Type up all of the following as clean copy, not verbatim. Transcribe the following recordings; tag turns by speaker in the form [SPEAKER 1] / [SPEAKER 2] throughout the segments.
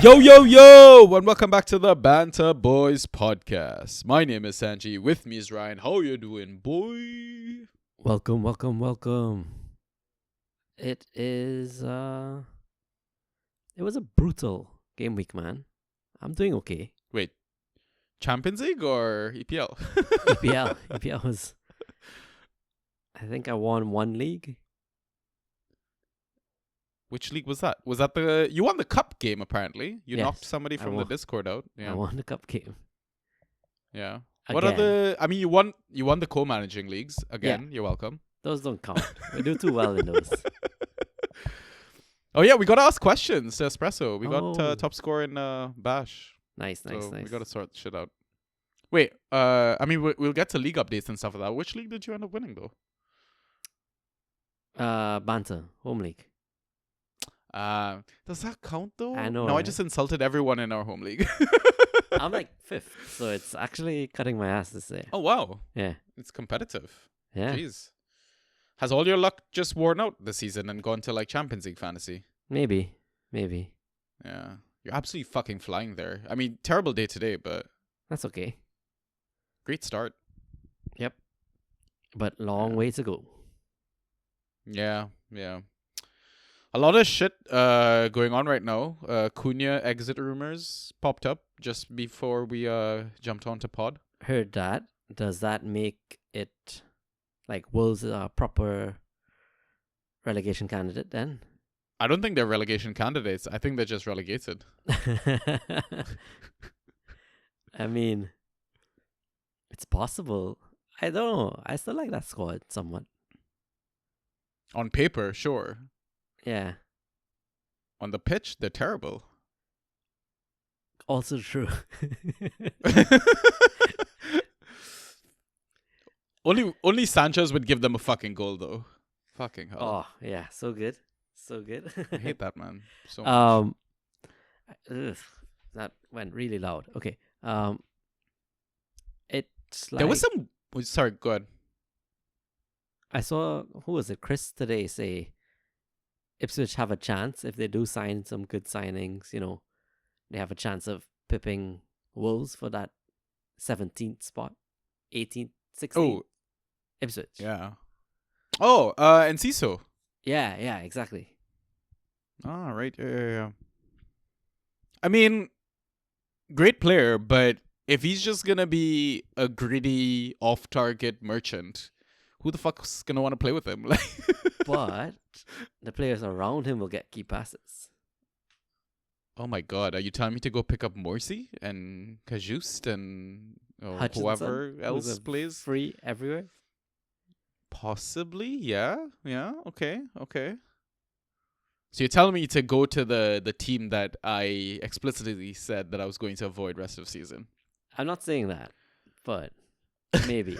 [SPEAKER 1] Yo, yo, yo, and welcome back to the Banter Boys podcast. My name is Sanji. With me is Ryan. How you doing, boy?
[SPEAKER 2] Welcome. It was a brutal game week, man. I'm doing okay.
[SPEAKER 1] Wait, Champions League or EPL?
[SPEAKER 2] EPL was, I think I won one league.
[SPEAKER 1] Which league was that? Was that you won the cup game? Apparently, you
[SPEAKER 2] Yes,
[SPEAKER 1] knocked somebody from the Discord out.
[SPEAKER 2] I
[SPEAKER 1] Yeah,
[SPEAKER 2] won the cup game.
[SPEAKER 1] yeah.
[SPEAKER 2] Again.
[SPEAKER 1] What are the? I mean, you won the co-managing leagues again. You're welcome.
[SPEAKER 2] Those don't count. We do too well in those.
[SPEAKER 1] Oh yeah, we gotta ask questions to Espresso. We got
[SPEAKER 2] Oh.
[SPEAKER 1] top score in Bash.
[SPEAKER 2] Nice.
[SPEAKER 1] We gotta sort shit out. Wait, I mean, we'll get to league updates and stuff like that. Which league did you end up winning though?
[SPEAKER 2] Banter, home league.
[SPEAKER 1] Does that count though?
[SPEAKER 2] I know,
[SPEAKER 1] No, I
[SPEAKER 2] right?
[SPEAKER 1] just insulted everyone in our home league.
[SPEAKER 2] I'm like 5th, so it's actually cutting my ass this year.
[SPEAKER 1] Oh wow,
[SPEAKER 2] Yeah.
[SPEAKER 1] it's competitive.
[SPEAKER 2] Yeah.
[SPEAKER 1] Jeez, has all your luck just worn out this season and gone to like Champions League fantasy?
[SPEAKER 2] Maybe.
[SPEAKER 1] Yeah, you're absolutely fucking flying there. I mean, terrible day today, but
[SPEAKER 2] That's okay.
[SPEAKER 1] great start.
[SPEAKER 2] Yep. But long
[SPEAKER 1] Yeah.
[SPEAKER 2] way to go.
[SPEAKER 1] Yeah. A lot of shit going on right now. Cunha exit rumors popped up just before we jumped onto pod.
[SPEAKER 2] Heard that. Does that make it like Wolves a proper relegation candidate then?
[SPEAKER 1] I don't think they're relegation candidates. I think they're just relegated.
[SPEAKER 2] I mean, it's possible. I don't know. I still like that squad somewhat.
[SPEAKER 1] On paper, sure.
[SPEAKER 2] Yeah.
[SPEAKER 1] On the pitch, they're terrible.
[SPEAKER 2] Also true.
[SPEAKER 1] Only Sanchez would give them a fucking goal though. Fucking hell.
[SPEAKER 2] Oh, yeah. So good.
[SPEAKER 1] I hate that man so much.
[SPEAKER 2] Ugh, that went really loud. Okay. It's like
[SPEAKER 1] There was some. Sorry, go ahead.
[SPEAKER 2] I saw, who was it, Chris today say Ipswich have a chance if they do sign some good signings, they have a chance of pipping Wolves for that 17th spot, 18th, 16th.
[SPEAKER 1] Oh,
[SPEAKER 2] Ipswich.
[SPEAKER 1] yeah. Oh, and Ciso.
[SPEAKER 2] Yeah, exactly.
[SPEAKER 1] Oh, right. Yeah. I mean, great player, but if he's just gonna be a gritty, off-target merchant, who the fuck's gonna want to play with him? Like,
[SPEAKER 2] But the players around him will get key passes.
[SPEAKER 1] oh my god, are you telling me to go pick up Morsi and Kajust and
[SPEAKER 2] Hutchinson,
[SPEAKER 1] whoever
[SPEAKER 2] who's
[SPEAKER 1] else
[SPEAKER 2] a
[SPEAKER 1] plays?
[SPEAKER 2] free everywhere.
[SPEAKER 1] Possibly, yeah. Okay. So you're telling me to go to the team that I explicitly said that I was going to avoid rest of season?
[SPEAKER 2] I'm not saying that, but maybe.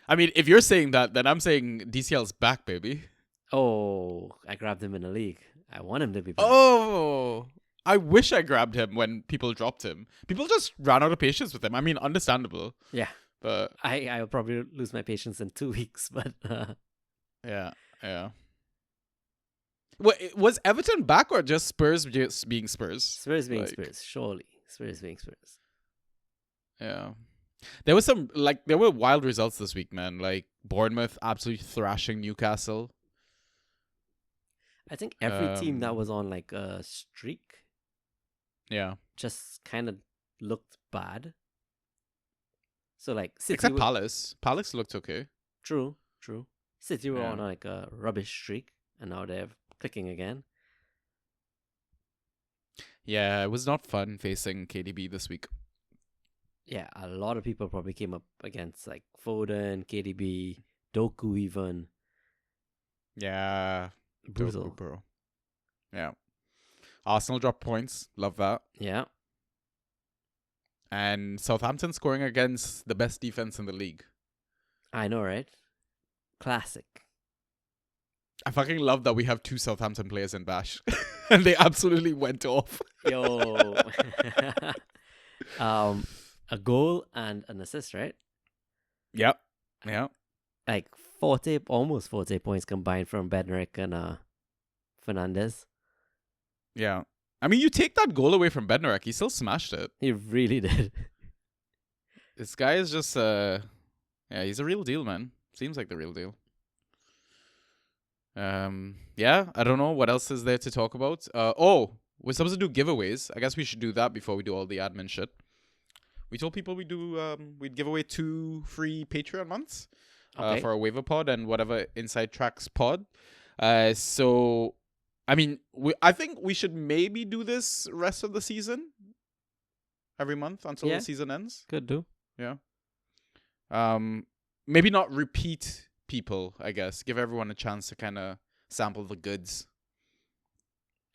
[SPEAKER 1] I mean, if you're saying that, then I'm saying DCL's back, baby.
[SPEAKER 2] Oh, I grabbed him in the league. I want him to be back.
[SPEAKER 1] Oh, I wish I grabbed him when people dropped him. People just ran out of patience with him. I mean, understandable.
[SPEAKER 2] Yeah.
[SPEAKER 1] But
[SPEAKER 2] I'll probably lose my patience in 2 weeks, but
[SPEAKER 1] yeah. Was Everton back or just Spurs just being Spurs?
[SPEAKER 2] Spurs being
[SPEAKER 1] Like,
[SPEAKER 2] Spurs, surely. Spurs being Spurs.
[SPEAKER 1] Yeah. There were wild results this week, man. Like Bournemouth absolutely thrashing Newcastle.
[SPEAKER 2] I think every team that was on like a streak
[SPEAKER 1] Yeah.
[SPEAKER 2] just kind of looked bad. So like City
[SPEAKER 1] Except
[SPEAKER 2] were,
[SPEAKER 1] Palace. Palace looked okay.
[SPEAKER 2] True. City were
[SPEAKER 1] Yeah.
[SPEAKER 2] on like a rubbish streak and now they're clicking again.
[SPEAKER 1] Yeah, it was not fun facing KDB this week.
[SPEAKER 2] Yeah, a lot of people probably came up against like Foden, KDB, Doku even.
[SPEAKER 1] Yeah.
[SPEAKER 2] Brutal.
[SPEAKER 1] Doku, bro. Yeah. Arsenal dropped points. Love that.
[SPEAKER 2] Yeah.
[SPEAKER 1] And Southampton scoring against the best defense in the league.
[SPEAKER 2] I know, right? Classic.
[SPEAKER 1] I fucking love that we have 2 Southampton players in Bash. And they absolutely went off.
[SPEAKER 2] Yo. A goal and an assist, right?
[SPEAKER 1] Yep. Yeah.
[SPEAKER 2] Like almost 40 points combined from Bednarik and Fernandez.
[SPEAKER 1] Yeah. I mean, you take that goal away from Bednarek, he still smashed it.
[SPEAKER 2] He really did.
[SPEAKER 1] This guy is just yeah, he's a real deal, man. Seems like the real deal. Yeah, I don't know what else is there to talk about. We're supposed to do giveaways. I guess we should do that before we do all the admin shit. We told people we'd give away 2 free Patreon months
[SPEAKER 2] Okay.
[SPEAKER 1] for our waiver pod and whatever Inside Tracks pod. So I mean, I think we should maybe do this rest of the season every month until
[SPEAKER 2] Yeah.
[SPEAKER 1] the season ends.
[SPEAKER 2] Could do.
[SPEAKER 1] Yeah. Maybe not repeat people, I guess. Give everyone a chance to kind of sample the goods.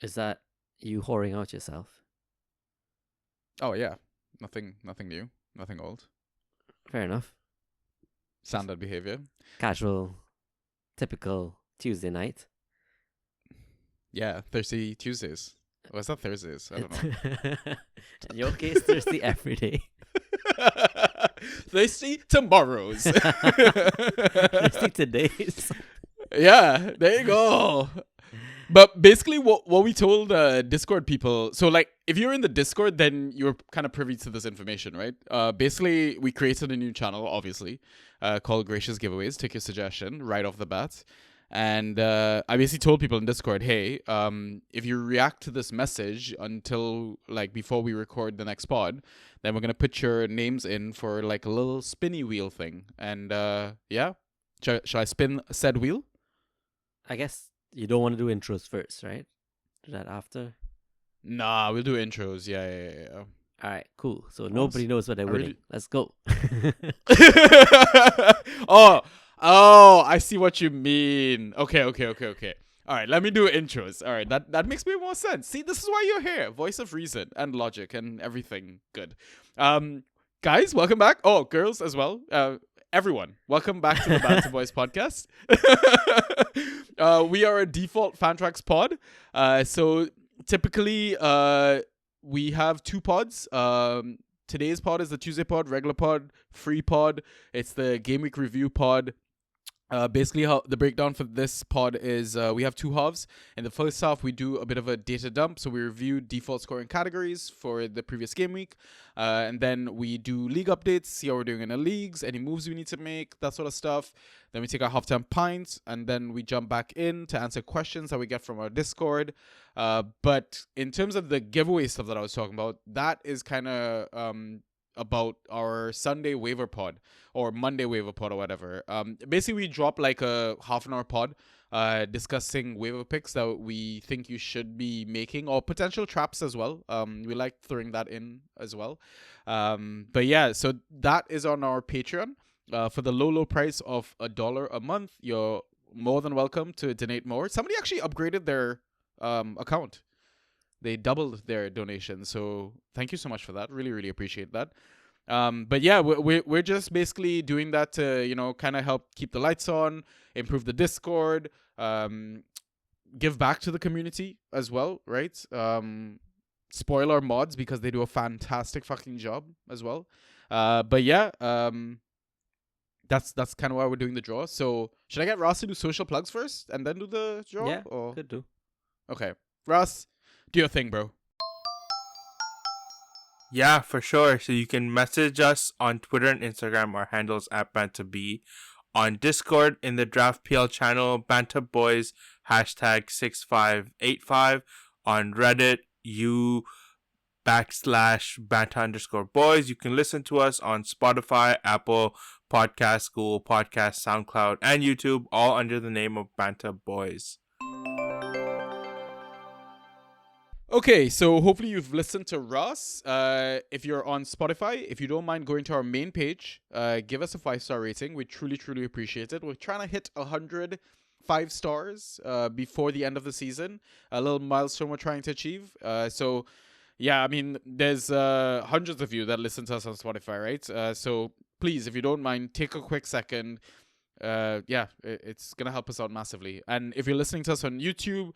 [SPEAKER 2] Is that you whoring out yourself?
[SPEAKER 1] Oh yeah. Nothing new. Nothing old.
[SPEAKER 2] Fair enough.
[SPEAKER 1] Standard behavior.
[SPEAKER 2] Casual, typical Tuesday night.
[SPEAKER 1] Yeah, Thirsty Tuesdays. Was that Thursdays? I don't know.
[SPEAKER 2] In your case, Thursday every day.
[SPEAKER 1] Thirsty tomorrows.
[SPEAKER 2] Thursday today's.
[SPEAKER 1] Yeah, there you go. But basically, what we told Discord people, so like if you're in the Discord, then you're kind of privy to this information, right? Basically, we created a new channel, obviously, called Gracious Giveaways. Take your suggestion right off the bat. And I basically told people in Discord, hey, if you react to this message until like before we record the next pod, then we're gonna put your names in for like a little spinny wheel thing. And yeah, shall I spin said wheel?
[SPEAKER 2] I guess you don't want to do intros first, right? Do that after.
[SPEAKER 1] Nah, we'll do intros. Yeah.
[SPEAKER 2] All right, cool. So nobody knows what they're
[SPEAKER 1] I
[SPEAKER 2] winning.
[SPEAKER 1] really-
[SPEAKER 2] Let's go.
[SPEAKER 1] Oh, I see what you mean. Okay. All right, let me do intros. All right, that makes me more sense. See, this is why you're here. Voice of reason and logic and everything good. Guys, welcome back. Oh, girls as well. Everyone, welcome back to the Banter Boys podcast. We are a default Fantrax pod. So typically, we have 2 pods. Today's pod is the Tuesday pod, regular pod, free pod. It's the Game Week review pod. Basically, how the breakdown for this pod is we have 2 halves. In the first half, we do a bit of a data dump. So we review default scoring categories for the previous game week. And then we do league updates, see how we're doing in the leagues, any moves we need to make, that sort of stuff. Then we take our halftime pints, and then we jump back in to answer questions that we get from our Discord. But in terms of the giveaway stuff that I was talking about, that is kind of about our Sunday waiver pod or Monday waiver pod or whatever. Basically, we drop like a half an hour pod discussing waiver picks that we think you should be making or potential traps as well. We like throwing that in as well. But yeah, so that is on our Patreon. For the low price of $1 a month, you're more than welcome to donate more. Somebody actually upgraded their account. They doubled their donation, so thank you so much for that. Really appreciate that. But yeah, we're just basically doing that to kind of help keep the lights on, improve the Discord, give back to the community as well, right? Spoil our mods because they do a fantastic fucking job as well. But yeah, that's kind of why we're doing the draw. So should I get Ross to do social plugs first and then do the draw?
[SPEAKER 2] Yeah,
[SPEAKER 1] or?
[SPEAKER 2] could do.
[SPEAKER 1] Okay, Ross, do your thing, bro.
[SPEAKER 3] Yeah, for sure. So you can message us on Twitter and Instagram. Our handles at BantaB. On Discord in the Draft PL channel, Banta Boys #6585. On Reddit, /Banta_Boys. You can listen to us on Spotify, Apple Podcasts, Google Podcasts, SoundCloud, and YouTube, all under the name of Banta Boys.
[SPEAKER 1] Okay, so hopefully you've listened to Ross. If you're on Spotify, if you don't mind going to our main page, give us a 5-star rating. We truly appreciate it. We're trying to hit 100 5 stars before the end of the season. A little milestone we're trying to achieve. So yeah, I mean, there's hundreds of you that listen to us on Spotify, right? So please, if you don't mind, take a quick second. It's gonna help us out massively. And if you're listening to us on YouTube,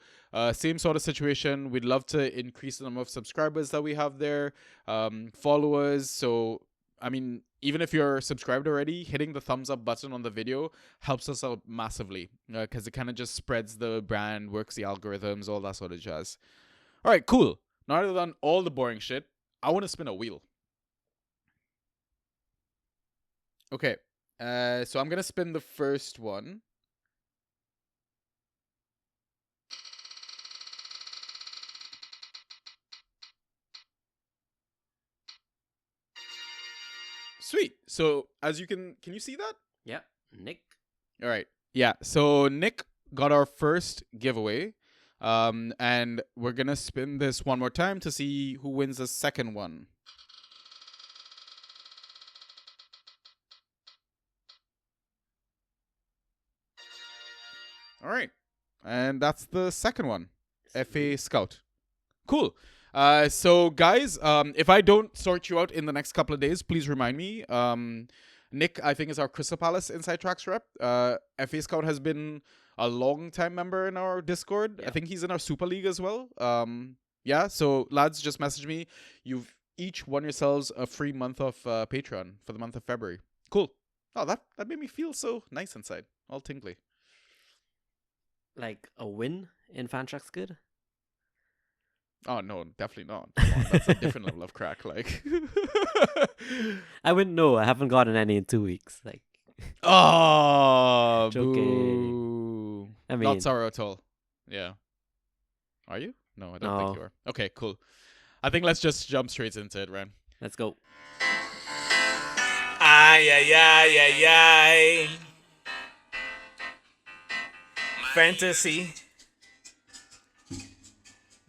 [SPEAKER 1] same sort of situation. We'd love to increase the number of subscribers that we have there, followers. So I mean, even if you're subscribed already, hitting the thumbs up button on the video helps us out massively, because it kind of just spreads the brand, works the algorithms, all that sort of jazz. All right, cool. Now that I've done all the boring shit, I want to spin a wheel. Okay. So I'm gonna spin the first one. Sweet. So as can you see that?
[SPEAKER 2] Yeah. Nick.
[SPEAKER 1] All right. Yeah. So Nick got our first giveaway. And we're gonna spin this one more time to see who wins the second one. All right. And that's the second one. FA Scout. Cool. So guys, if I don't sort you out in the next couple of days, please remind me. Nick, I think, is our Crystal Palace Inside Tracks rep. FA Scout has been a long time member in our Discord.
[SPEAKER 2] Yeah.
[SPEAKER 1] I think he's in our Super League as well. Yeah. So lads, just message me. You've each won yourselves a free month of Patreon for the month of February. Cool. Oh, that made me feel so nice inside, all tingly.
[SPEAKER 2] Like a win in Fantrax good?
[SPEAKER 1] Oh no, definitely not. Come on, that's a different level of crack. Like,
[SPEAKER 2] I wouldn't know. I haven't gotten any in 2 weeks. Like,
[SPEAKER 1] oh,
[SPEAKER 2] Joking.
[SPEAKER 1] boo.
[SPEAKER 2] I mean,
[SPEAKER 1] Not sorrow at all. Yeah. Are you? No, I don't think
[SPEAKER 2] No.
[SPEAKER 1] you are. Okay, cool. I think let's just jump straight into it, Ren.
[SPEAKER 2] let's go.
[SPEAKER 3] Ay, ay, ay, ay, ay. Fantasy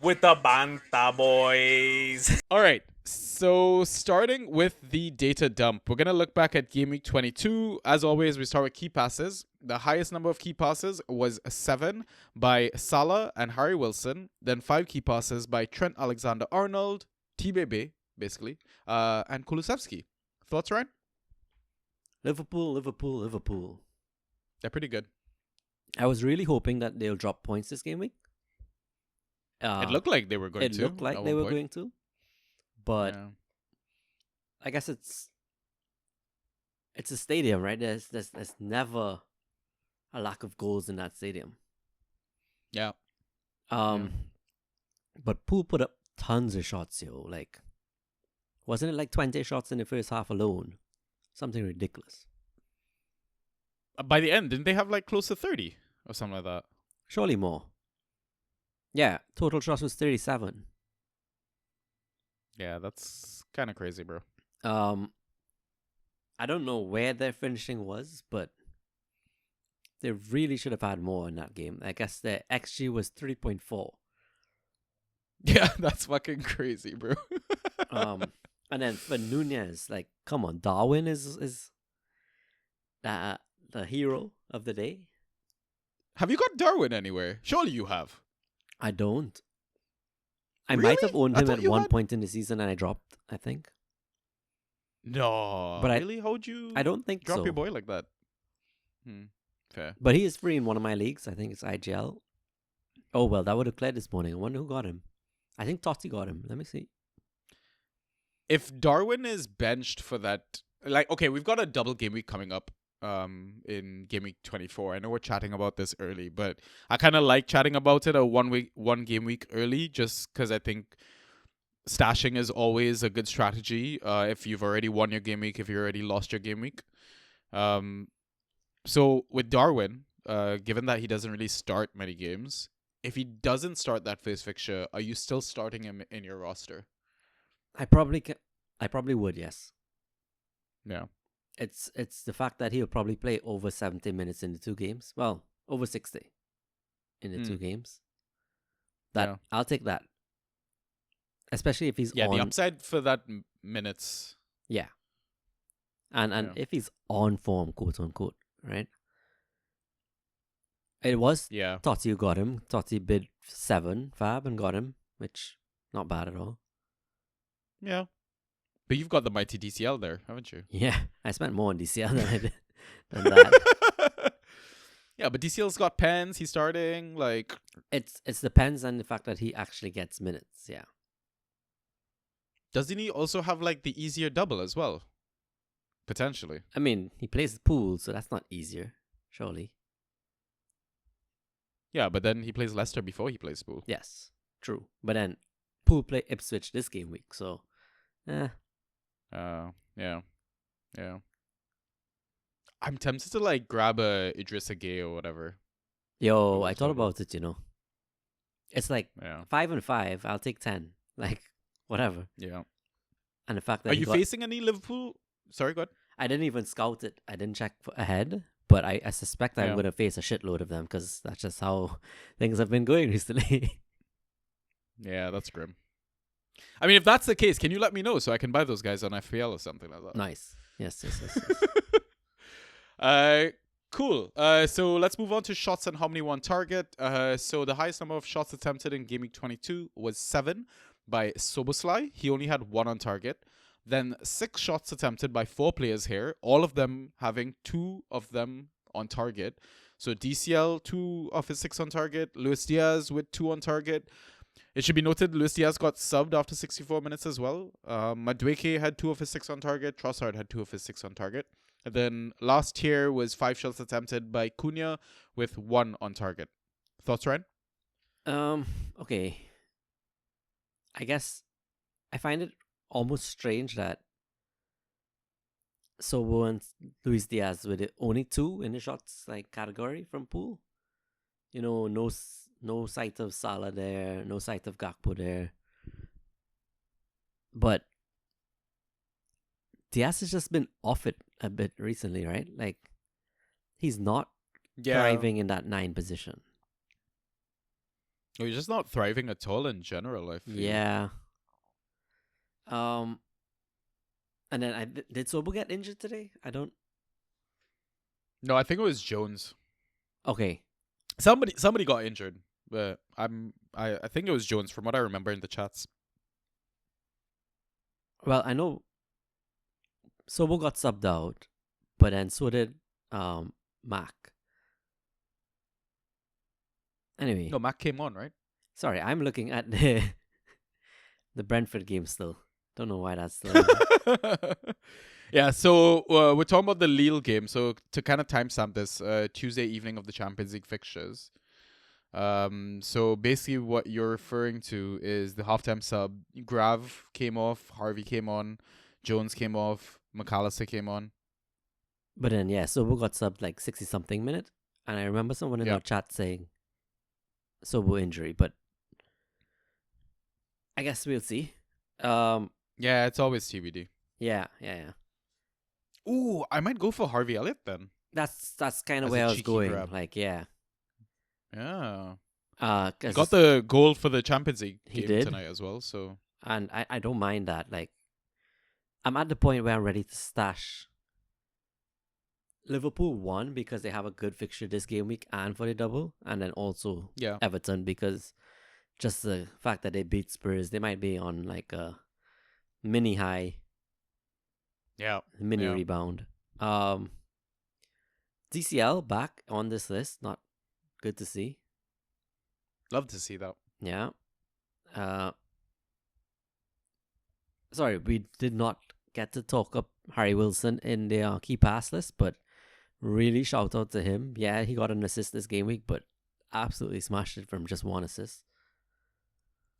[SPEAKER 3] with the Banta Boys.
[SPEAKER 1] All right. So starting with the data dump, we're going to look back at Game Week 22. As always, we start with key passes. The highest number of key passes was 7 by Salah and Harry Wilson. Then 5 key passes by Trent Alexander-Arnold, TBB, basically, and Kulusevski. Thoughts, Ryan?
[SPEAKER 2] Liverpool.
[SPEAKER 1] They're pretty good.
[SPEAKER 2] I was really hoping that they'll drop points this game week.
[SPEAKER 1] It looked like they were going to.
[SPEAKER 2] It looked like
[SPEAKER 1] at
[SPEAKER 2] they
[SPEAKER 1] one
[SPEAKER 2] were
[SPEAKER 1] point.
[SPEAKER 2] going to. But
[SPEAKER 1] Yeah.
[SPEAKER 2] I guess it's a stadium, right? There's never a lack of goals in that stadium.
[SPEAKER 1] Yeah.
[SPEAKER 2] But Poole put up tons of shots, yo. Like, wasn't it like 20 shots in the first half alone? Something ridiculous.
[SPEAKER 1] By the end, didn't they have like close to 30 or something like that?
[SPEAKER 2] Surely more. Yeah, total shots was 37.
[SPEAKER 1] Yeah, that's kind of crazy, bro.
[SPEAKER 2] I don't know where their finishing was, but they really should have had more in that game. I guess their XG was 3.4.
[SPEAKER 1] Yeah, that's fucking crazy, bro.
[SPEAKER 2] And then for Nunez, like, come on, Darwin is the hero of the day.
[SPEAKER 1] Have you got Darwin anywhere? Surely you have.
[SPEAKER 2] I don't. I
[SPEAKER 1] Really?
[SPEAKER 2] might have owned
[SPEAKER 1] I
[SPEAKER 2] him
[SPEAKER 1] thought
[SPEAKER 2] at
[SPEAKER 1] you
[SPEAKER 2] one
[SPEAKER 1] had-
[SPEAKER 2] point in the season and I dropped, I think.
[SPEAKER 1] No.
[SPEAKER 2] But
[SPEAKER 1] really? How'd you
[SPEAKER 2] I don't think
[SPEAKER 1] drop
[SPEAKER 2] so.
[SPEAKER 1] your boy like that? Fair.
[SPEAKER 2] But he is free in one of my leagues. I think it's IGL. Oh, well, that would have cleared this morning. I wonder who got him. I think Totti got him. Let me see.
[SPEAKER 1] If Darwin is benched for that, like, okay, we've got a double game week coming up in game week 24. I know we're chatting about this early, but I kind of like chatting about it one game week early, just because I think stashing is always a good strategy if you've already won your game week, if you already lost your game week. So with Darwin, given that he doesn't really start many games, if he doesn't start that first fixture, are you still starting him in your roster?
[SPEAKER 2] I probably would, yes.
[SPEAKER 1] Yeah.
[SPEAKER 2] It's the fact that he'll probably play over 70 minutes in the 2 games. Well, over 60 in the 2 games.
[SPEAKER 1] Yeah.
[SPEAKER 2] I'll take that. Especially if he's
[SPEAKER 1] Yeah,
[SPEAKER 2] on.
[SPEAKER 1] the upside for that minutes.
[SPEAKER 2] Yeah. And
[SPEAKER 1] Yeah.
[SPEAKER 2] if he's on form, quote unquote, right? It was
[SPEAKER 1] Yeah.
[SPEAKER 2] Totti who got him. Totti bid 7 fab and got him, which not bad at all.
[SPEAKER 1] Yeah. But you've got the mighty DCL there, haven't you?
[SPEAKER 2] Yeah, I spent more on DCL than I did than that.
[SPEAKER 1] Yeah, but DCL's got pens, he's starting, like...
[SPEAKER 2] It depends on the fact that he actually gets minutes, yeah.
[SPEAKER 1] Doesn't he also have, like, the easier double as well? Potentially.
[SPEAKER 2] I mean, he plays the pool, so that's not easier, surely.
[SPEAKER 1] Yeah, but then he plays Leicester before he plays Pool.
[SPEAKER 2] Yes, true. But then, Pool play Ipswich this game week, so
[SPEAKER 1] Yeah. Yeah. I'm tempted to like grab a Idrissa Gueye or whatever.
[SPEAKER 2] yo,
[SPEAKER 1] Over
[SPEAKER 2] I
[SPEAKER 1] the
[SPEAKER 2] thought
[SPEAKER 1] total.
[SPEAKER 2] about it. It's like
[SPEAKER 1] Yeah.
[SPEAKER 2] 5 and 5. I'll take 10, like whatever.
[SPEAKER 1] Yeah.
[SPEAKER 2] And the fact that
[SPEAKER 1] Are
[SPEAKER 2] he
[SPEAKER 1] you
[SPEAKER 2] got,
[SPEAKER 1] facing any Liverpool? Sorry, go ahead.
[SPEAKER 2] I didn't even scout it. I didn't check ahead, but I suspect I'm
[SPEAKER 1] Yeah.
[SPEAKER 2] gonna face a shitload of them because that's just how things have been going recently.
[SPEAKER 1] Yeah, that's grim. I mean, if that's the case, can you let me know so I can buy those guys on FPL or something like that?
[SPEAKER 2] Nice. Yes.
[SPEAKER 1] Cool. So let's move on to shots and how many won target. So the highest number of shots attempted in Game Week 22 was 7 by Soboslai. He only had 1 on target. Then 6 shots attempted by 4 players here, all of them having 2 of them on target. So DCL, 2 of his 6 on target. Luis Diaz with 2 on target. It should be noted, Luis Diaz got subbed after 64 minutes as well. Madueke had 2 of his 6 on target. Trossard had 2 of his 6 on target. And then last tier was 5 shots attempted by Cunha with 1 on target. Thoughts, Ryan?
[SPEAKER 2] Okay. I guess I find it almost strange that Sobo and Luis Diaz were the only 2 in the shots like category from pool. No sight of Salah there, no sight of Gakpo there. But Diaz has just been off it a bit recently, right? Like he's not thriving in that 9 position.
[SPEAKER 1] He's just not thriving at all in general, I feel.
[SPEAKER 2] Yeah. And then did Sobo get injured today? I don't.
[SPEAKER 1] No, I think it was Jones.
[SPEAKER 2] Okay.
[SPEAKER 1] Somebody got injured, but I think it was Jones from what I remember in the chats.
[SPEAKER 2] Well, I know Sobo got subbed out, but then so did Mac. Anyway.
[SPEAKER 1] No, Mac came on, right?
[SPEAKER 2] Sorry, I'm looking at the Brentford game still. Don't know why that's still.
[SPEAKER 1] Yeah, so we're talking about the Lille game. So to kind of timestamp this, Tuesday evening of the Champions League fixtures. So basically what you're referring to is the halftime sub. Grav came off, Harvey came on, Jones came off, McAllister came on.
[SPEAKER 2] But then, yeah, Sobo got subbed like 60-something minute. And I remember someone in our chat saying Sobo injury, but I guess we'll see.
[SPEAKER 1] Yeah, it's always TBD.
[SPEAKER 2] Yeah.
[SPEAKER 1] Ooh, I might go for Harvey Elliott then.
[SPEAKER 2] That's kind of
[SPEAKER 1] As
[SPEAKER 2] where
[SPEAKER 1] a
[SPEAKER 2] I was
[SPEAKER 1] cheeky
[SPEAKER 2] going.
[SPEAKER 1] grab.
[SPEAKER 2] Like, yeah.
[SPEAKER 1] Yeah.
[SPEAKER 2] He
[SPEAKER 1] Got the goal for the Champions League
[SPEAKER 2] He
[SPEAKER 1] game
[SPEAKER 2] did.
[SPEAKER 1] tonight as well, so
[SPEAKER 2] and I don't mind that. Like, I'm at the point where I'm ready to stash Liverpool 1 because they have a good fixture this game week and for the double, and then also
[SPEAKER 1] yeah.
[SPEAKER 2] Everton because just the fact that they beat Spurs, they might be on like a mini high,
[SPEAKER 1] Yeah.
[SPEAKER 2] mini
[SPEAKER 1] Yeah.
[SPEAKER 2] rebound. DCL back on this list, not good to see.
[SPEAKER 1] Love to see that.
[SPEAKER 2] Yeah. Sorry, we did not get to talk up Harry Wilson in the key pass list, but really shout out to him. Yeah, he got an assist this game week, but absolutely smashed it from just 1 assist.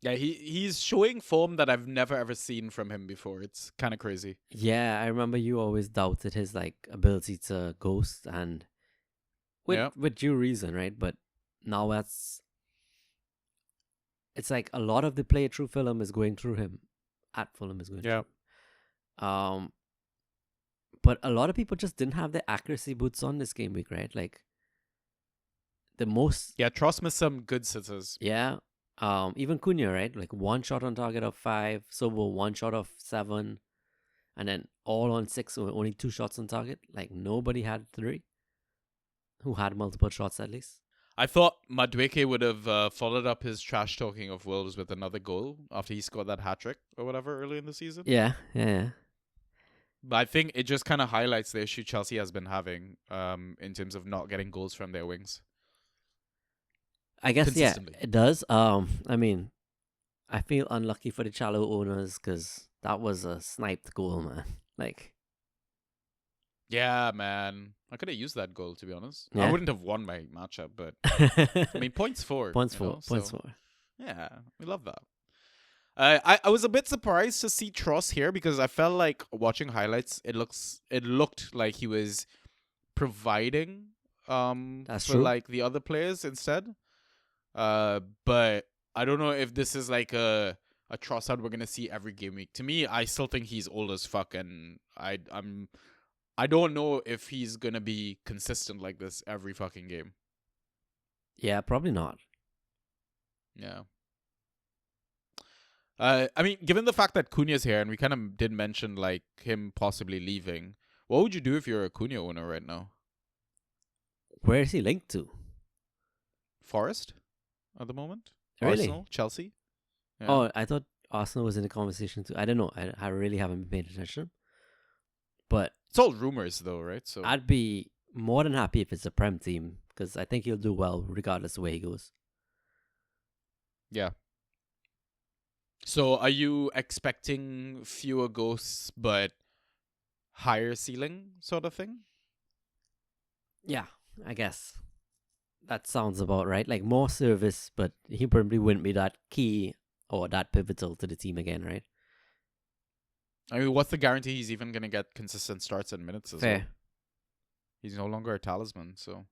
[SPEAKER 1] Yeah, he's showing form that I've never ever seen from him before. It's kind of crazy.
[SPEAKER 2] Yeah, I remember you always doubted his like ability to ghost, and with due reason, right? But now it's like a lot of the playthrough film is going through him. At Fulham is going through. But a lot of people just didn't have the accuracy boots on this game week, right? Like the most.
[SPEAKER 1] Yeah, Tross missed some good sitters.
[SPEAKER 2] Yeah. Even Cunha, right? Like 1 shot on target of 5, Sobo 1 shot of 7, and then all on 6, so only 2 shots on target. Like nobody had 3 who had multiple shots at least.
[SPEAKER 1] I thought Madueke would have followed up his trash talking of Wolves with another goal after he scored that hat trick or whatever early in the season.
[SPEAKER 2] Yeah.
[SPEAKER 1] But I think it just kind of highlights the issue Chelsea has been having in terms of not getting goals from their wings.
[SPEAKER 2] I guess, yeah,
[SPEAKER 1] Consistently.
[SPEAKER 2] it does. I mean, I feel unlucky for the Chalo owners because that was a sniped goal, man. Like,
[SPEAKER 1] Yeah, man. I could have used that goal, to be honest.
[SPEAKER 2] Yeah.
[SPEAKER 1] I wouldn't have won my matchup, but I mean, points for.
[SPEAKER 2] points
[SPEAKER 1] you
[SPEAKER 2] for,
[SPEAKER 1] know,
[SPEAKER 2] points
[SPEAKER 1] so,
[SPEAKER 2] for.
[SPEAKER 1] Yeah, we love that. I was a bit surprised to see Tross here because I felt like watching highlights, it looked like he was providing
[SPEAKER 2] That's
[SPEAKER 1] for
[SPEAKER 2] true.
[SPEAKER 1] like the other players instead. But I don't know if this is like a Trossard we're gonna see every game week. To me, I still think he's old as fuck, and I don't know if he's gonna be consistent like this every fucking game.
[SPEAKER 2] Yeah, probably not.
[SPEAKER 1] Yeah. I mean, given the fact that Cunha's here, and we kind of did mention like him possibly leaving, what would you do if you're a Cunha owner right now?
[SPEAKER 2] Where is he linked to?
[SPEAKER 1] Forest at the moment?
[SPEAKER 2] Really?
[SPEAKER 1] Arsenal? Chelsea? Yeah.
[SPEAKER 2] Oh, I thought Arsenal was in the conversation too. I don't know. I really haven't been paying attention. But
[SPEAKER 1] It's all rumors though, right? So
[SPEAKER 2] I'd be more than happy if it's a Prem team because I think he'll do well regardless of where he goes.
[SPEAKER 1] yeah. So are you expecting fewer ghosts but higher ceiling sort of thing?
[SPEAKER 2] Yeah, I guess. That sounds about right. Like more service, but he probably wouldn't be that key or that pivotal to the team again, right?
[SPEAKER 1] I mean, what's the guarantee he's even gonna get consistent starts and minutes as well?
[SPEAKER 2] Fair.
[SPEAKER 1] He's no longer a talisman, so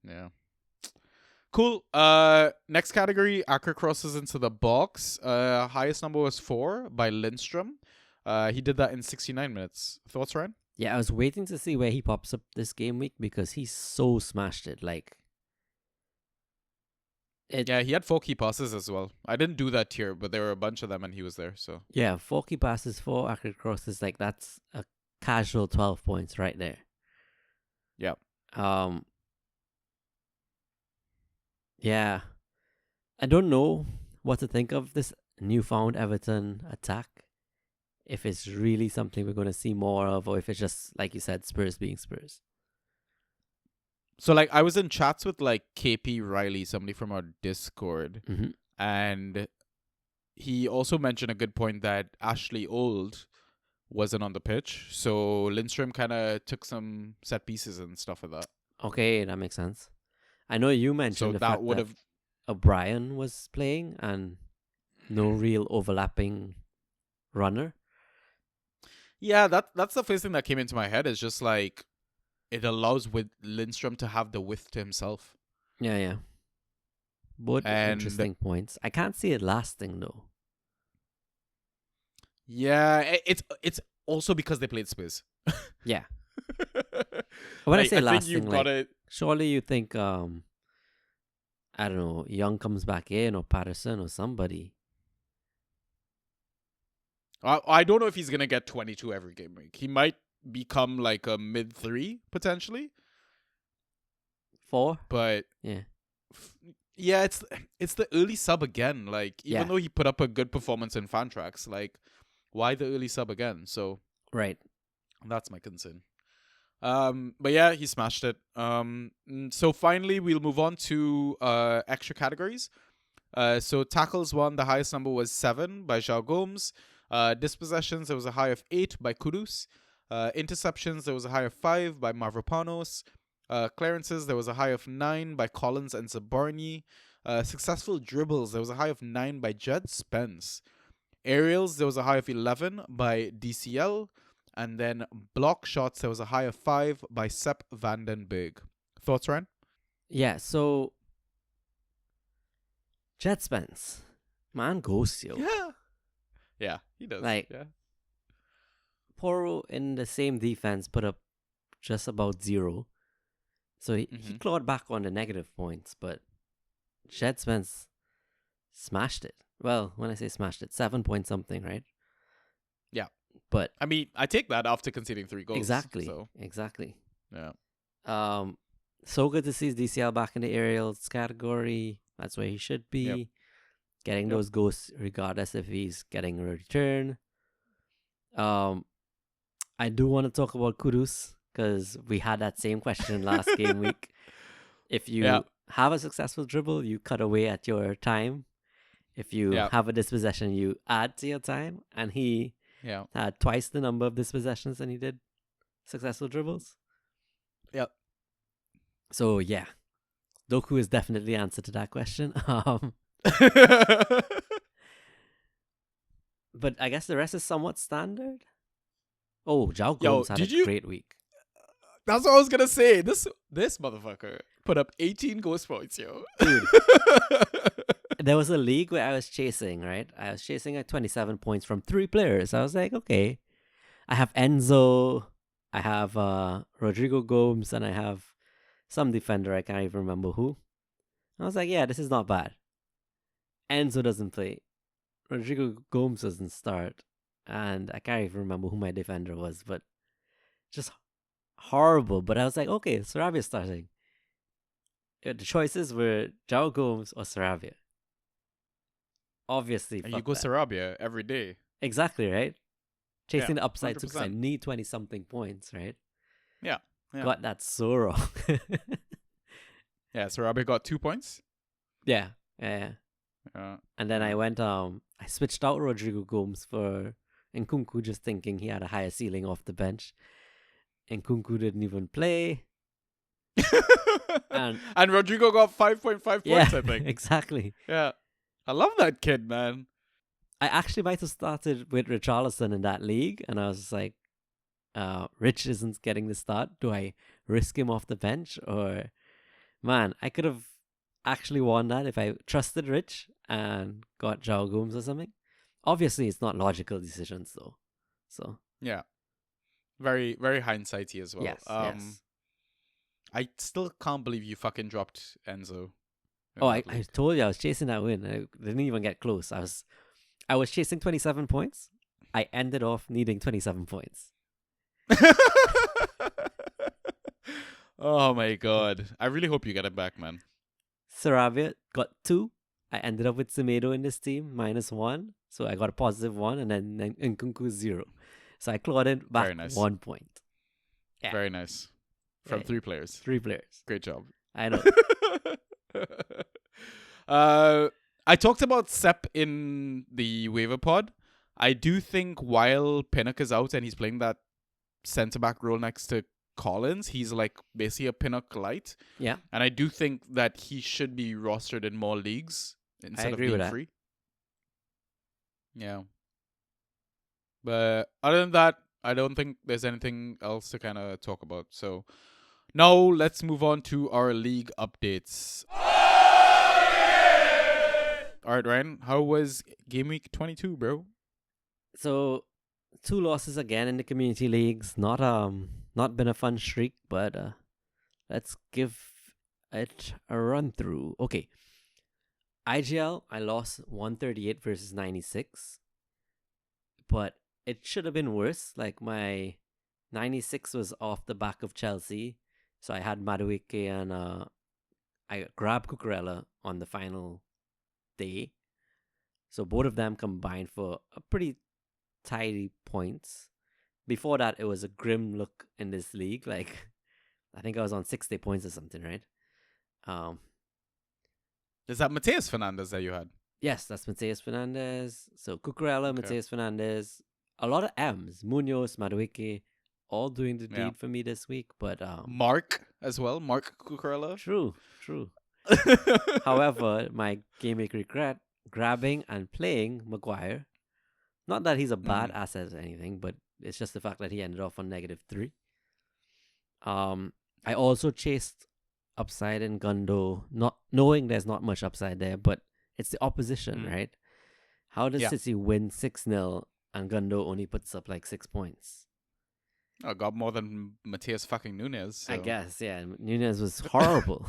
[SPEAKER 1] yeah. Cool. Next category, Acker crosses into the box. Highest number was 4 by Lindstrom. He did that in 69 minutes. Thoughts, Ryan?
[SPEAKER 2] Yeah, I was waiting to see where he pops up this game week because he's so smashed it. Like,
[SPEAKER 1] Yeah, he had 4 key passes as well. I didn't do that tier, but there were a bunch of them and he was there, so.
[SPEAKER 2] yeah, 4 key passes, 4 accurate crosses. Like, that's a casual 12 points right there.
[SPEAKER 1] Yeah.
[SPEAKER 2] Yeah. I don't know what to think of this newfound Everton attack. If it's really something we're going to see more of, or if it's just, like you said, Spurs being Spurs.
[SPEAKER 1] So, like, I was in chats with, like, KP Riley, somebody from our Discord,
[SPEAKER 2] Mm-hmm.
[SPEAKER 1] and he also mentioned a good point that Ashley Old wasn't on the pitch, so Lindstrom kind of took some set pieces and stuff like that.
[SPEAKER 2] Okay, that makes sense. I know you mentioned
[SPEAKER 1] So
[SPEAKER 2] the
[SPEAKER 1] that
[SPEAKER 2] fact
[SPEAKER 1] would
[SPEAKER 2] that
[SPEAKER 1] have.
[SPEAKER 2] O'Brien was playing and no real overlapping runner.
[SPEAKER 1] Yeah, that's the first thing that came into my head. Is just like it allows with Lindstrom to have the width to himself.
[SPEAKER 2] Yeah. Both
[SPEAKER 1] And
[SPEAKER 2] interesting points. I can't see it lasting though.
[SPEAKER 1] yeah, it's also because they played Spurs.
[SPEAKER 2] Yeah. When I say
[SPEAKER 1] I think
[SPEAKER 2] lasting,
[SPEAKER 1] you've got it.
[SPEAKER 2] surely you think I don't know, Young comes back in or Patterson or somebody.
[SPEAKER 1] I don't know if he's gonna get 22 every game week. He might become like a mid 3 potentially,
[SPEAKER 2] 4?
[SPEAKER 1] but
[SPEAKER 2] Yeah.
[SPEAKER 1] yeah, it's the early sub again. Like even
[SPEAKER 2] Yeah.
[SPEAKER 1] though he put up a good performance in fan tracks, like why the early sub again? So
[SPEAKER 2] Right.
[SPEAKER 1] that's my concern. But yeah, he smashed it. So finally we'll move on to extra categories. So tackles won, the highest number was 7 by João Gomes. Dispossessions, there was a high of 8 by Kudus. Interceptions, there was a high of 5 by Mavropanos. Clearances, there was a high of 9 by Collins and Zabarny. Successful dribbles, there was a high of 9 by Jed Spence. Aerials, there was a high of 11 by DCL. And then block shots, there was a high of 5 by Sepp Vandenberg. Thoughts, Ryan?
[SPEAKER 2] Yeah, so Jet Spence. Man goes, yo.
[SPEAKER 1] Yeah, he does.
[SPEAKER 2] Like-
[SPEAKER 1] yeah.
[SPEAKER 2] Poro in the same defense put up just about 0. So he
[SPEAKER 1] Mhm.
[SPEAKER 2] clawed back on the negative points, but Jet Spence smashed it. Well, when I say smashed it, 7 point something, right?
[SPEAKER 1] Yeah.
[SPEAKER 2] But
[SPEAKER 1] I mean, I take that after conceding 3 goals.
[SPEAKER 2] exactly.
[SPEAKER 1] So,
[SPEAKER 2] Exactly.
[SPEAKER 1] yeah.
[SPEAKER 2] So good to see DCL back in the aerials category. That's where he should be.
[SPEAKER 1] Yep.
[SPEAKER 2] Getting
[SPEAKER 1] Yep.
[SPEAKER 2] those ghosts regardless if he's getting a return. I do want to talk about Kudus because we had that same question last game week. If you
[SPEAKER 1] Yeah.
[SPEAKER 2] have a successful dribble, you cut away at your time. If you
[SPEAKER 1] Yeah.
[SPEAKER 2] have a dispossession, you add to your time. And he
[SPEAKER 1] Yeah.
[SPEAKER 2] had twice the number of dispossessions than he did successful dribbles.
[SPEAKER 1] Yep.
[SPEAKER 2] So yeah, Doku is definitely the answer to that question. But I guess the rest is somewhat standard. Oh, Zhao
[SPEAKER 1] Yo,
[SPEAKER 2] Gomes had
[SPEAKER 1] did
[SPEAKER 2] a
[SPEAKER 1] you?
[SPEAKER 2] great week.
[SPEAKER 1] That's what I was gonna say. This motherfucker put up 18 ghost points, yo.
[SPEAKER 2] Dude, there was a league where I was chasing, right? I was chasing at 27 points from 3 players. I was like, okay. I have Enzo, I have Rodrigo Gomes, and I have some defender. I can't even remember who. I was like, yeah, this is not bad. Enzo doesn't play. Rodrigo Gomes doesn't start. And I can't even remember who my defender was, but just horrible. But I was like, okay, Sarabia's starting. The choices were João Gomes or Sarabia. Obviously,
[SPEAKER 1] And you
[SPEAKER 2] fuck
[SPEAKER 1] go
[SPEAKER 2] that.
[SPEAKER 1] Sarabia every day.
[SPEAKER 2] Exactly, right? Chasing
[SPEAKER 1] Yeah,
[SPEAKER 2] the upside too, because I
[SPEAKER 1] 100%.
[SPEAKER 2] need 20-something points, right?
[SPEAKER 1] Yeah.
[SPEAKER 2] Got that so wrong.
[SPEAKER 1] Yeah, Sarabia got 2 points.
[SPEAKER 2] Yeah. And then I
[SPEAKER 1] Yeah.
[SPEAKER 2] went, I switched out Rodrigo Gomes for Nkunku, just thinking he had a higher ceiling off the bench. Nkunku didn't even play. And
[SPEAKER 1] Rodrigo got 5.5 points,
[SPEAKER 2] yeah,
[SPEAKER 1] I think.
[SPEAKER 2] exactly.
[SPEAKER 1] Yeah. I love that kid, man.
[SPEAKER 2] I actually might have started with Richarlison in that league, and I was like, Rich isn't getting the start. Do I risk him off the bench? Or, man, I could have actually won that if I trusted Rich and got João Gomes or something. Obviously, it's not logical decisions, though. So,
[SPEAKER 1] Yeah. Very, very hindsighty as well.
[SPEAKER 2] yes.
[SPEAKER 1] I still can't believe you fucking dropped Enzo.
[SPEAKER 2] Oh, I told you I was chasing that win. I didn't even get close. I was chasing 27 points. I ended off needing 27 points.
[SPEAKER 1] Oh my god. I really hope you get it back, man.
[SPEAKER 2] Sarabia got 2. I ended up with Semedo in this team, -1. So I got a +1, and then Nkunku 0. So I clawed it back
[SPEAKER 1] Very nice.
[SPEAKER 2] 1 point. Yeah.
[SPEAKER 1] Very nice. From
[SPEAKER 2] Yeah.
[SPEAKER 1] 3 players.
[SPEAKER 2] 3 players.
[SPEAKER 1] Great job.
[SPEAKER 2] I know.
[SPEAKER 1] I talked about Sepp in the waiver pod. I do think while Pinnock is out and he's playing that centre back role next to Collins, he's like basically a Pinnock light.
[SPEAKER 2] Yeah.
[SPEAKER 1] And I do think that he should be rostered in more leagues instead
[SPEAKER 2] agree
[SPEAKER 1] of
[SPEAKER 2] with
[SPEAKER 1] being
[SPEAKER 2] that.
[SPEAKER 1] free. Yeah. But other than that, I don't think there's anything else to kind of talk about. So now let's move on to our league updates. All right, Ryan, how was game week 22, bro?
[SPEAKER 2] So 2 losses again in the community leagues. Not been a fun streak, but let's give it a run through. Okay. IGL, I lost 138 versus 96. But it should have been worse. Like my 96 was off the back of Chelsea. So I had Madueke and I grabbed Cucurella on the final day. So both of them combined for a pretty tidy points. Before that, it was a grim look in this league. Like, I think I was on 60 points or something, right?
[SPEAKER 1] Is that Mateus Fernandez that you had?
[SPEAKER 2] Yes, that's Mateus Fernandez. So Cucurella,
[SPEAKER 1] Okay.
[SPEAKER 2] Mateus Fernandez. A lot of M's. Munoz, Madueke, all doing the
[SPEAKER 1] Yeah.
[SPEAKER 2] deed for me this week. But
[SPEAKER 1] Mark as well, Mark Cucurella.
[SPEAKER 2] true. However, my game week regret grabbing and playing Maguire. Not that he's a bad asset or anything, but it's just the fact that he ended off on -3. I also chased upside in Gundo, not knowing there's not much upside there, but it's the opposition, right? How does City win 6-0 and Gundo only puts up like 6 points?
[SPEAKER 1] I got more than Mateus fucking Nunes. So.
[SPEAKER 2] I guess, yeah. Nunez was horrible.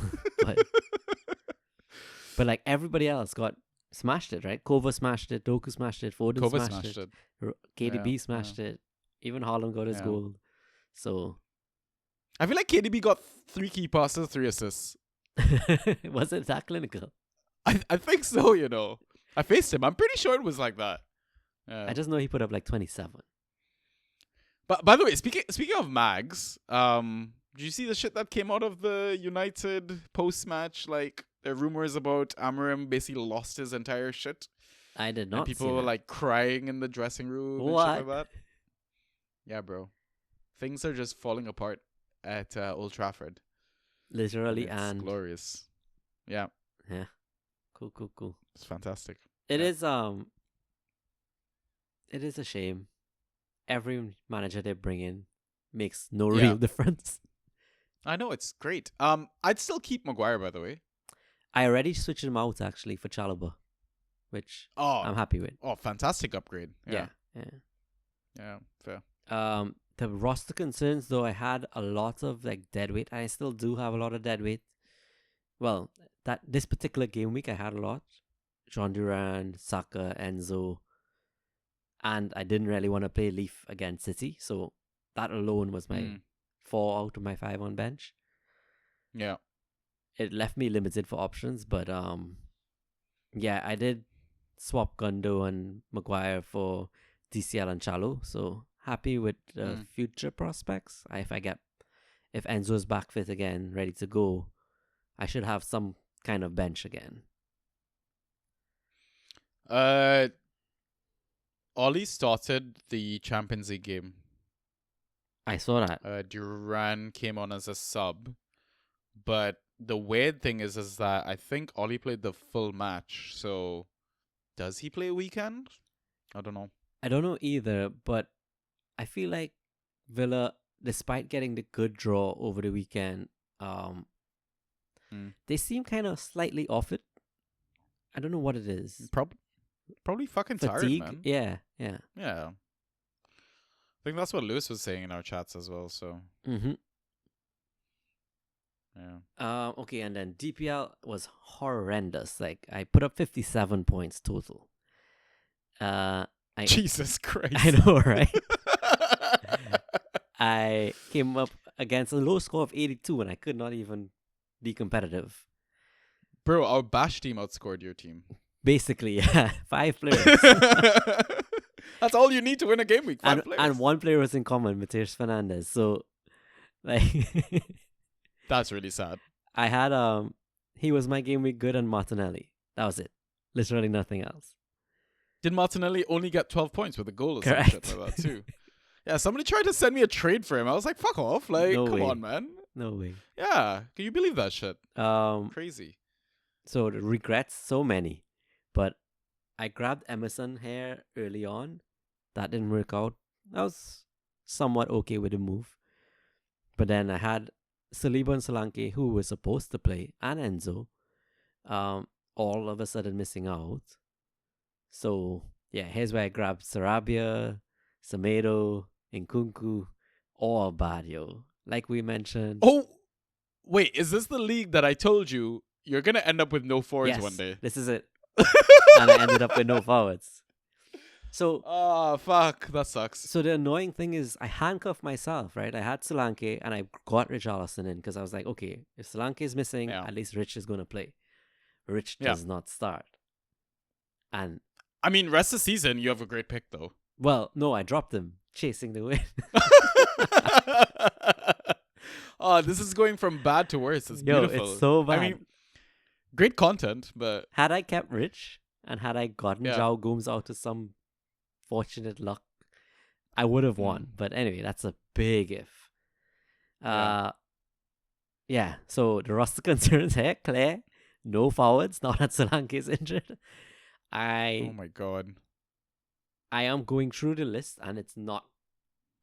[SPEAKER 2] but like everybody else got smashed it, right? Kova smashed it, Doku smashed it, Foden
[SPEAKER 1] Kova
[SPEAKER 2] smashed it. KDB smashed it. Even Haaland got his goal. So
[SPEAKER 1] I feel like KDB got 3 key passes, 3 assists.
[SPEAKER 2] was it that clinical?
[SPEAKER 1] I think so, you know. I faced him. I'm pretty sure it was like that.
[SPEAKER 2] I just know he put up like 27.
[SPEAKER 1] But by the way, speaking of Mags, did you see the shit that came out of the United post-match? Like, the rumors about Amorim basically lost his entire shit.
[SPEAKER 2] I did not
[SPEAKER 1] And people
[SPEAKER 2] see
[SPEAKER 1] were
[SPEAKER 2] that.
[SPEAKER 1] like crying in the dressing room
[SPEAKER 2] What?
[SPEAKER 1] and shit like that. Yeah, bro. Things are just falling apart at Old Trafford.
[SPEAKER 2] Literally
[SPEAKER 1] It's
[SPEAKER 2] and
[SPEAKER 1] glorious. Yeah.
[SPEAKER 2] yeah. Cool.
[SPEAKER 1] It's fantastic.
[SPEAKER 2] It
[SPEAKER 1] Yeah.
[SPEAKER 2] is it is a shame. Every manager they bring in makes no
[SPEAKER 1] Yeah.
[SPEAKER 2] real difference.
[SPEAKER 1] I know it's great. I'd still keep Maguire, by the way.
[SPEAKER 2] I already switched him out actually for Chalobah, which
[SPEAKER 1] Oh,
[SPEAKER 2] I'm happy with.
[SPEAKER 1] fantastic upgrade.
[SPEAKER 2] Yeah.
[SPEAKER 1] Yeah, fair.
[SPEAKER 2] The roster concerns though, I had a lot of like dead weight. I still do have a lot of dead weight. Well, this particular game week I had a lot. John Duran, Saka, Enzo, and I didn't really want to play Leaf against City, so that alone was my 4 out of my 5 on bench.
[SPEAKER 1] Yeah.
[SPEAKER 2] It left me limited for options, but yeah, I did swap Gundo and Maguire for DCL and Chalo, so happy with future prospects. If Enzo's back fit again, ready to go, I should have some kind of bench again.
[SPEAKER 1] Ollie started the Champions League game.
[SPEAKER 2] I saw that.
[SPEAKER 1] Duran came on as a sub, but the weird thing is that I think Ollie played the full match. So, does he play a weekend? I don't know.
[SPEAKER 2] I don't know either, but I feel like Villa, despite getting the good draw over the weekend, they seem kind of slightly off it. I don't know what it is.
[SPEAKER 1] Probably fucking
[SPEAKER 2] Fatigue.
[SPEAKER 1] tired, man.
[SPEAKER 2] Yeah.
[SPEAKER 1] Yeah. I think that's what Lewis was saying in our chats as well. So.
[SPEAKER 2] Mm-hmm.
[SPEAKER 1] Yeah.
[SPEAKER 2] Okay, and then DPL was horrendous. Like I put up 57 points total.
[SPEAKER 1] Jesus Christ.
[SPEAKER 2] I know, right? I came up against a low score of 82 and I could not even be competitive.
[SPEAKER 1] Bro, our Bash team outscored your team.
[SPEAKER 2] Basically, yeah. 5 players.
[SPEAKER 1] That's all you need to win a game week. 5 players.
[SPEAKER 2] And one player was in common, Mateus Fernandez. So, like...
[SPEAKER 1] That's really sad.
[SPEAKER 2] I had, he was my game week good and Martinelli. That was it. Literally nothing else.
[SPEAKER 1] Did Martinelli only get 12 points with a goal or
[SPEAKER 2] Correct.
[SPEAKER 1] some shit like that too? Yeah, somebody tried to send me a trade for him. I was like, fuck off. Like,
[SPEAKER 2] No
[SPEAKER 1] come
[SPEAKER 2] way.
[SPEAKER 1] on, man.
[SPEAKER 2] No way.
[SPEAKER 1] Yeah. Can you believe that shit? Crazy.
[SPEAKER 2] So the regrets, so many. But I grabbed Emerson here early on. That didn't work out. I was somewhat okay with the move. But then I had Saliba and Solanke, who were supposed to play, and Enzo, all of a sudden missing out. So, yeah, here's where I grabbed Sarabia, Semedo, Nkunku, all bad, yo. Like we mentioned.
[SPEAKER 1] Oh, wait, is this the league that I told you you're going to end up with no forwards
[SPEAKER 2] Yes,
[SPEAKER 1] one day?
[SPEAKER 2] This is it. And I ended up with no forwards. So,
[SPEAKER 1] oh, fuck. That sucks.
[SPEAKER 2] So the annoying thing is I handcuffed myself, right? I had Solanke and I got Richarlison in because I was like, okay, if Solanke is missing, at least Rich is going to play. Rich does not start. And
[SPEAKER 1] I mean, rest of the season, you have a great pick, though.
[SPEAKER 2] Well, no, I dropped him chasing the win.
[SPEAKER 1] Oh, this is going from bad to worse. It's
[SPEAKER 2] Yo,
[SPEAKER 1] beautiful.
[SPEAKER 2] It's so bad.
[SPEAKER 1] I mean, great content, but...
[SPEAKER 2] Had I kept Rich and had I gotten João Gomes out of some fortunate luck, I would have won. But anyway, that's a big if. Yeah, so the roster concerns here, Claire, no forwards, now that Solanke is injured.
[SPEAKER 1] Oh my god.
[SPEAKER 2] I am going through the list and it's not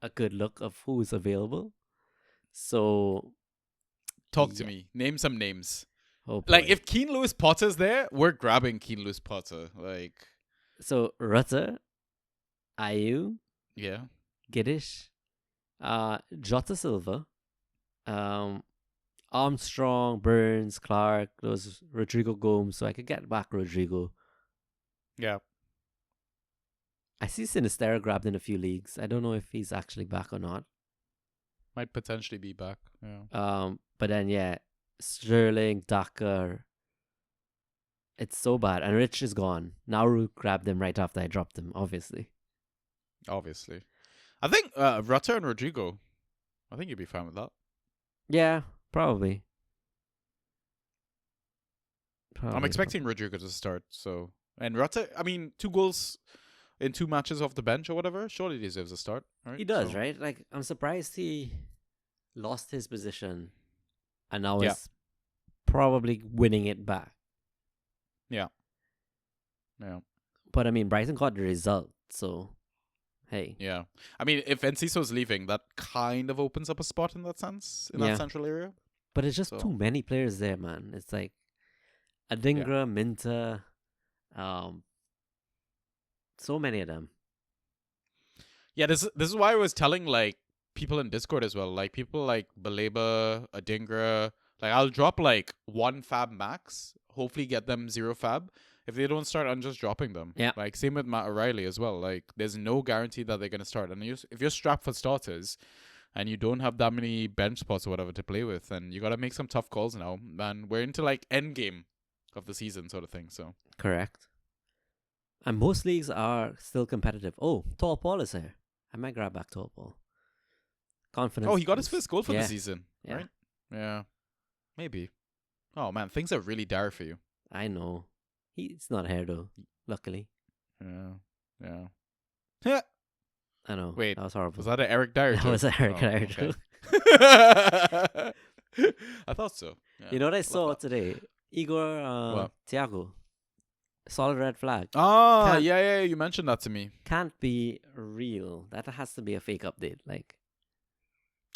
[SPEAKER 2] a good look of who is available. So
[SPEAKER 1] talk to me. Name some names.
[SPEAKER 2] Oh boy.
[SPEAKER 1] Like if Keane Lewis Potter's there, we're grabbing Keane Lewis Potter. Like
[SPEAKER 2] so Rutter, Ayew,
[SPEAKER 1] yeah,
[SPEAKER 2] Giddish, Jota Silva, Armstrong, Burns, Clark, those Rodrigo Gomes, so I could get back Rodrigo.
[SPEAKER 1] Yeah.
[SPEAKER 2] I see Sinistera grabbed in a few leagues. I don't know if he's actually back or not.
[SPEAKER 1] Might potentially be back. Yeah.
[SPEAKER 2] But then yeah, Sterling, Daka. It's so bad. And Rich is gone. Nauru grabbed him right after I dropped him, obviously.
[SPEAKER 1] I think Rutter and Rodrigo. I think you'd be fine with that.
[SPEAKER 2] Yeah, probably.
[SPEAKER 1] I'm expecting Rodrigo to start, so and Rutter, I mean, 2 goals in 2 matches off the bench or whatever, surely deserves a start, right?
[SPEAKER 2] He does, right? Like, I'm surprised he lost his position and now is probably winning it back.
[SPEAKER 1] Yeah. Yeah.
[SPEAKER 2] But I mean, Brighton got the result, so hey,
[SPEAKER 1] Yeah. I mean, if Enciso's leaving, that kind of opens up a spot in that sense, in that
[SPEAKER 2] yeah.
[SPEAKER 1] central area.
[SPEAKER 2] But it's just
[SPEAKER 1] So,
[SPEAKER 2] too many players there, man. It's like
[SPEAKER 1] yeah.
[SPEAKER 2] Adingra, Minter, so many of them.
[SPEAKER 1] Yeah, this is why I was telling like people in Discord as well, like people like Baleba, Adingra, like I'll drop like 1 fab max, hopefully get them 0 fab. If they don't start, I'm just dropping them.
[SPEAKER 2] Yeah.
[SPEAKER 1] Like same with Matt O'Reilly as well. Like there's no guarantee that they're gonna start. And if you're strapped for starters and you don't have that many bench spots or whatever to play with, then you gotta make some tough calls now. Man, we're into like end game of the season sort of thing. So
[SPEAKER 2] Correct. And most leagues are still competitive. Oh, Tall Paul is here. I might grab back Tall Paul. Confidence.
[SPEAKER 1] oh, he got his
[SPEAKER 2] boost.
[SPEAKER 1] first goal for
[SPEAKER 2] Yeah.
[SPEAKER 1] the season,
[SPEAKER 2] Yeah.
[SPEAKER 1] right? Yeah, maybe. Oh man, things are really dire for you.
[SPEAKER 2] I know. He's not here though, luckily.
[SPEAKER 1] Yeah. Yeah.
[SPEAKER 2] I know.
[SPEAKER 1] Wait,
[SPEAKER 2] that was horrible.
[SPEAKER 1] Was that an Eric Dyer
[SPEAKER 2] That
[SPEAKER 1] joke?
[SPEAKER 2] was an Eric
[SPEAKER 1] Oh,
[SPEAKER 2] Dyer
[SPEAKER 1] okay.
[SPEAKER 2] joke.
[SPEAKER 1] I thought so. Yeah.
[SPEAKER 2] You know what I
[SPEAKER 1] Love
[SPEAKER 2] saw
[SPEAKER 1] that.
[SPEAKER 2] today? Igor
[SPEAKER 1] What?
[SPEAKER 2] Thiago. Solid red flag.
[SPEAKER 1] Oh,
[SPEAKER 2] Can't-
[SPEAKER 1] yeah, you mentioned that to me.
[SPEAKER 2] Can't be real. That has to be a fake update. Like,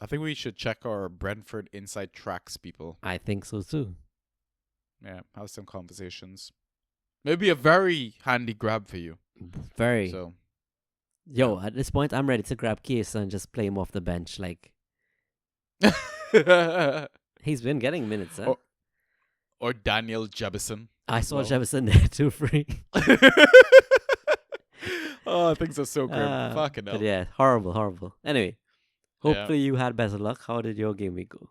[SPEAKER 1] I think we should check our Brentford inside tracks, people.
[SPEAKER 2] I think so too.
[SPEAKER 1] Yeah, have some conversations. Maybe a very handy grab for you.
[SPEAKER 2] Very.
[SPEAKER 1] So,
[SPEAKER 2] Yo, at this point, I'm ready to grab Keith and just play him off the bench. Like, he's been getting minutes, huh?
[SPEAKER 1] or Daniel Jebison.
[SPEAKER 2] I
[SPEAKER 1] as
[SPEAKER 2] saw
[SPEAKER 1] well.
[SPEAKER 2] Jefferson there too, free.
[SPEAKER 1] Oh, things are so grim. Fucking hell.
[SPEAKER 2] But yeah, horrible. Anyway,
[SPEAKER 1] Yeah.
[SPEAKER 2] hopefully you had better luck. How did your game week go?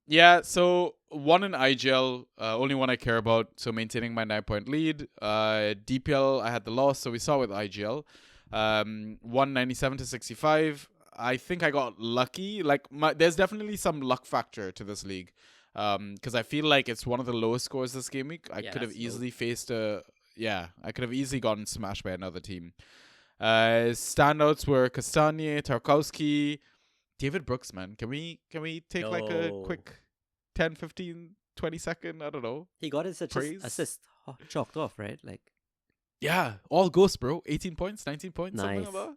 [SPEAKER 1] Yeah, so one in IGL, only one I care about, so maintaining my 9-point lead. DPL, I had the loss, so we saw with IGL. 197 to 65. I think I got lucky. Like, there's definitely some luck factor to this league. Because I feel like it's one of the lowest scores this game week. I
[SPEAKER 2] Yeah,
[SPEAKER 1] could have
[SPEAKER 2] that's low.
[SPEAKER 1] easily faced I could have easily gotten smashed by another team. Standouts were Kastanie, Tarkowski, David Brooks, man. Can we take like a
[SPEAKER 2] Yo.
[SPEAKER 1] quick 10, 15, 20 second, I don't know.
[SPEAKER 2] He got his
[SPEAKER 1] Praise.
[SPEAKER 2] assist chalked off, right? Like,
[SPEAKER 1] Yeah, all ghosts, bro. 18 points, 19 points, something
[SPEAKER 2] Nice.
[SPEAKER 1] like that.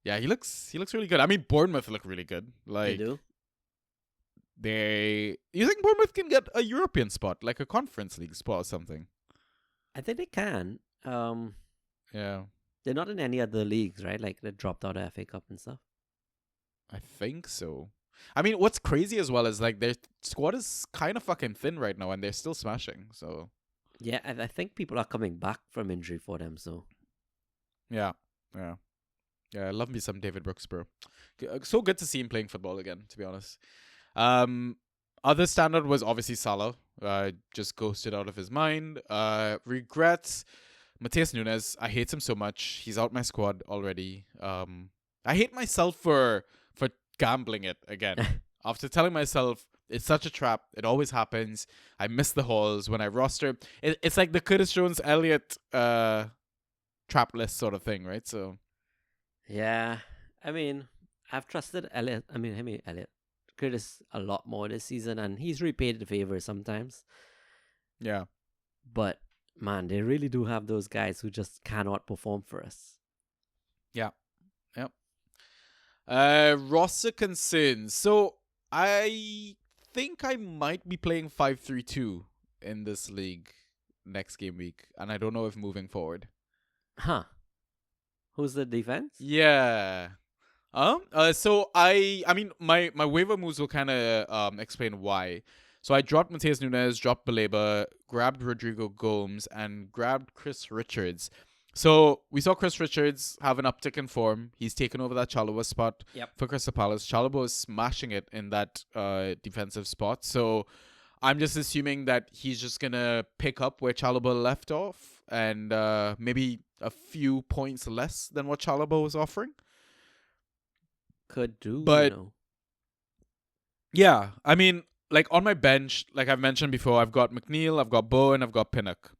[SPEAKER 1] Yeah, he looks really good. I mean, Bournemouth look really good.
[SPEAKER 2] they
[SPEAKER 1] Like
[SPEAKER 2] do.
[SPEAKER 1] you think Bournemouth can get a European spot, like a Conference League spot or something?
[SPEAKER 2] I think they can.
[SPEAKER 1] Yeah,
[SPEAKER 2] They're not in any other leagues, right? Like, they dropped out of FA Cup and stuff.
[SPEAKER 1] I think so. I mean, what's crazy as well is like their squad is kind of fucking thin right now, and they're still smashing. So
[SPEAKER 2] Yeah, I think people are coming back from injury for them, so.
[SPEAKER 1] yeah. I love me some David Brooks, bro. So good to see him playing football again, to be honest. Other standard was obviously Salah. Just ghosted out of his mind. Regrets. Mateus Nunes. I hate him so much. He's out my squad already. I hate myself for gambling it again. After telling myself it's such a trap, it always happens. I miss the hauls when I roster. It's like the Curtis Jones Elliott trap list sort of thing, right? So
[SPEAKER 2] Yeah, I mean, I've trusted Elliot. Elliot Curtis a lot more this season, and he's repaid the favor sometimes.
[SPEAKER 1] yeah.
[SPEAKER 2] But man, they really do have those guys who just cannot perform for us.
[SPEAKER 1] Roster concerns. So I think I might be playing 5-3-2 in this league next game week, and I don't know if moving forward.
[SPEAKER 2] Huh? Who's the defense?
[SPEAKER 1] Yeah. So I mean my waiver moves will kind of explain why. So I dropped Mateus Nunes, dropped Baleba, grabbed Rodrigo Gomes, and grabbed Chris Richards. So we saw Chris Richards have an uptick in form. He's taken over that Chalobah spot for Crystal Palace. Chalobah is smashing it in that defensive spot. So I'm just assuming that he's just gonna pick up where Chalobah left off, and maybe a few points less than what Chalobah was offering.
[SPEAKER 2] Could do,
[SPEAKER 1] But-
[SPEAKER 2] you know.
[SPEAKER 1] Yeah, I mean, like on my bench, like I've mentioned before, I've got McNeil, I've got Bowen, I've got Pinnock.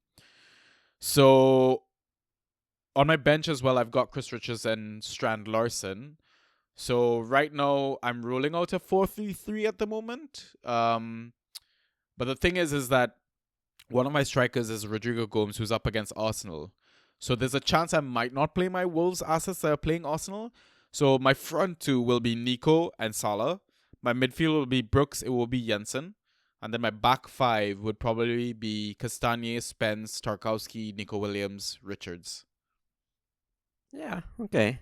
[SPEAKER 1] So on my bench as well, I've got Chris Richards and Strand Larson. So right now, I'm rolling out a 4-3-3 at the moment. But the thing is that one of my strikers is Rodrigo Gomes, who's up against Arsenal. So there's a chance I might not play my Wolves assets that are playing Arsenal. So my front two will be Nico and Salah. My midfield will be Brooks. It will be Jensen. And then my back five would probably be Castagne, Spence, Tarkowski, Nico Williams, Richards.
[SPEAKER 2] Yeah, okay.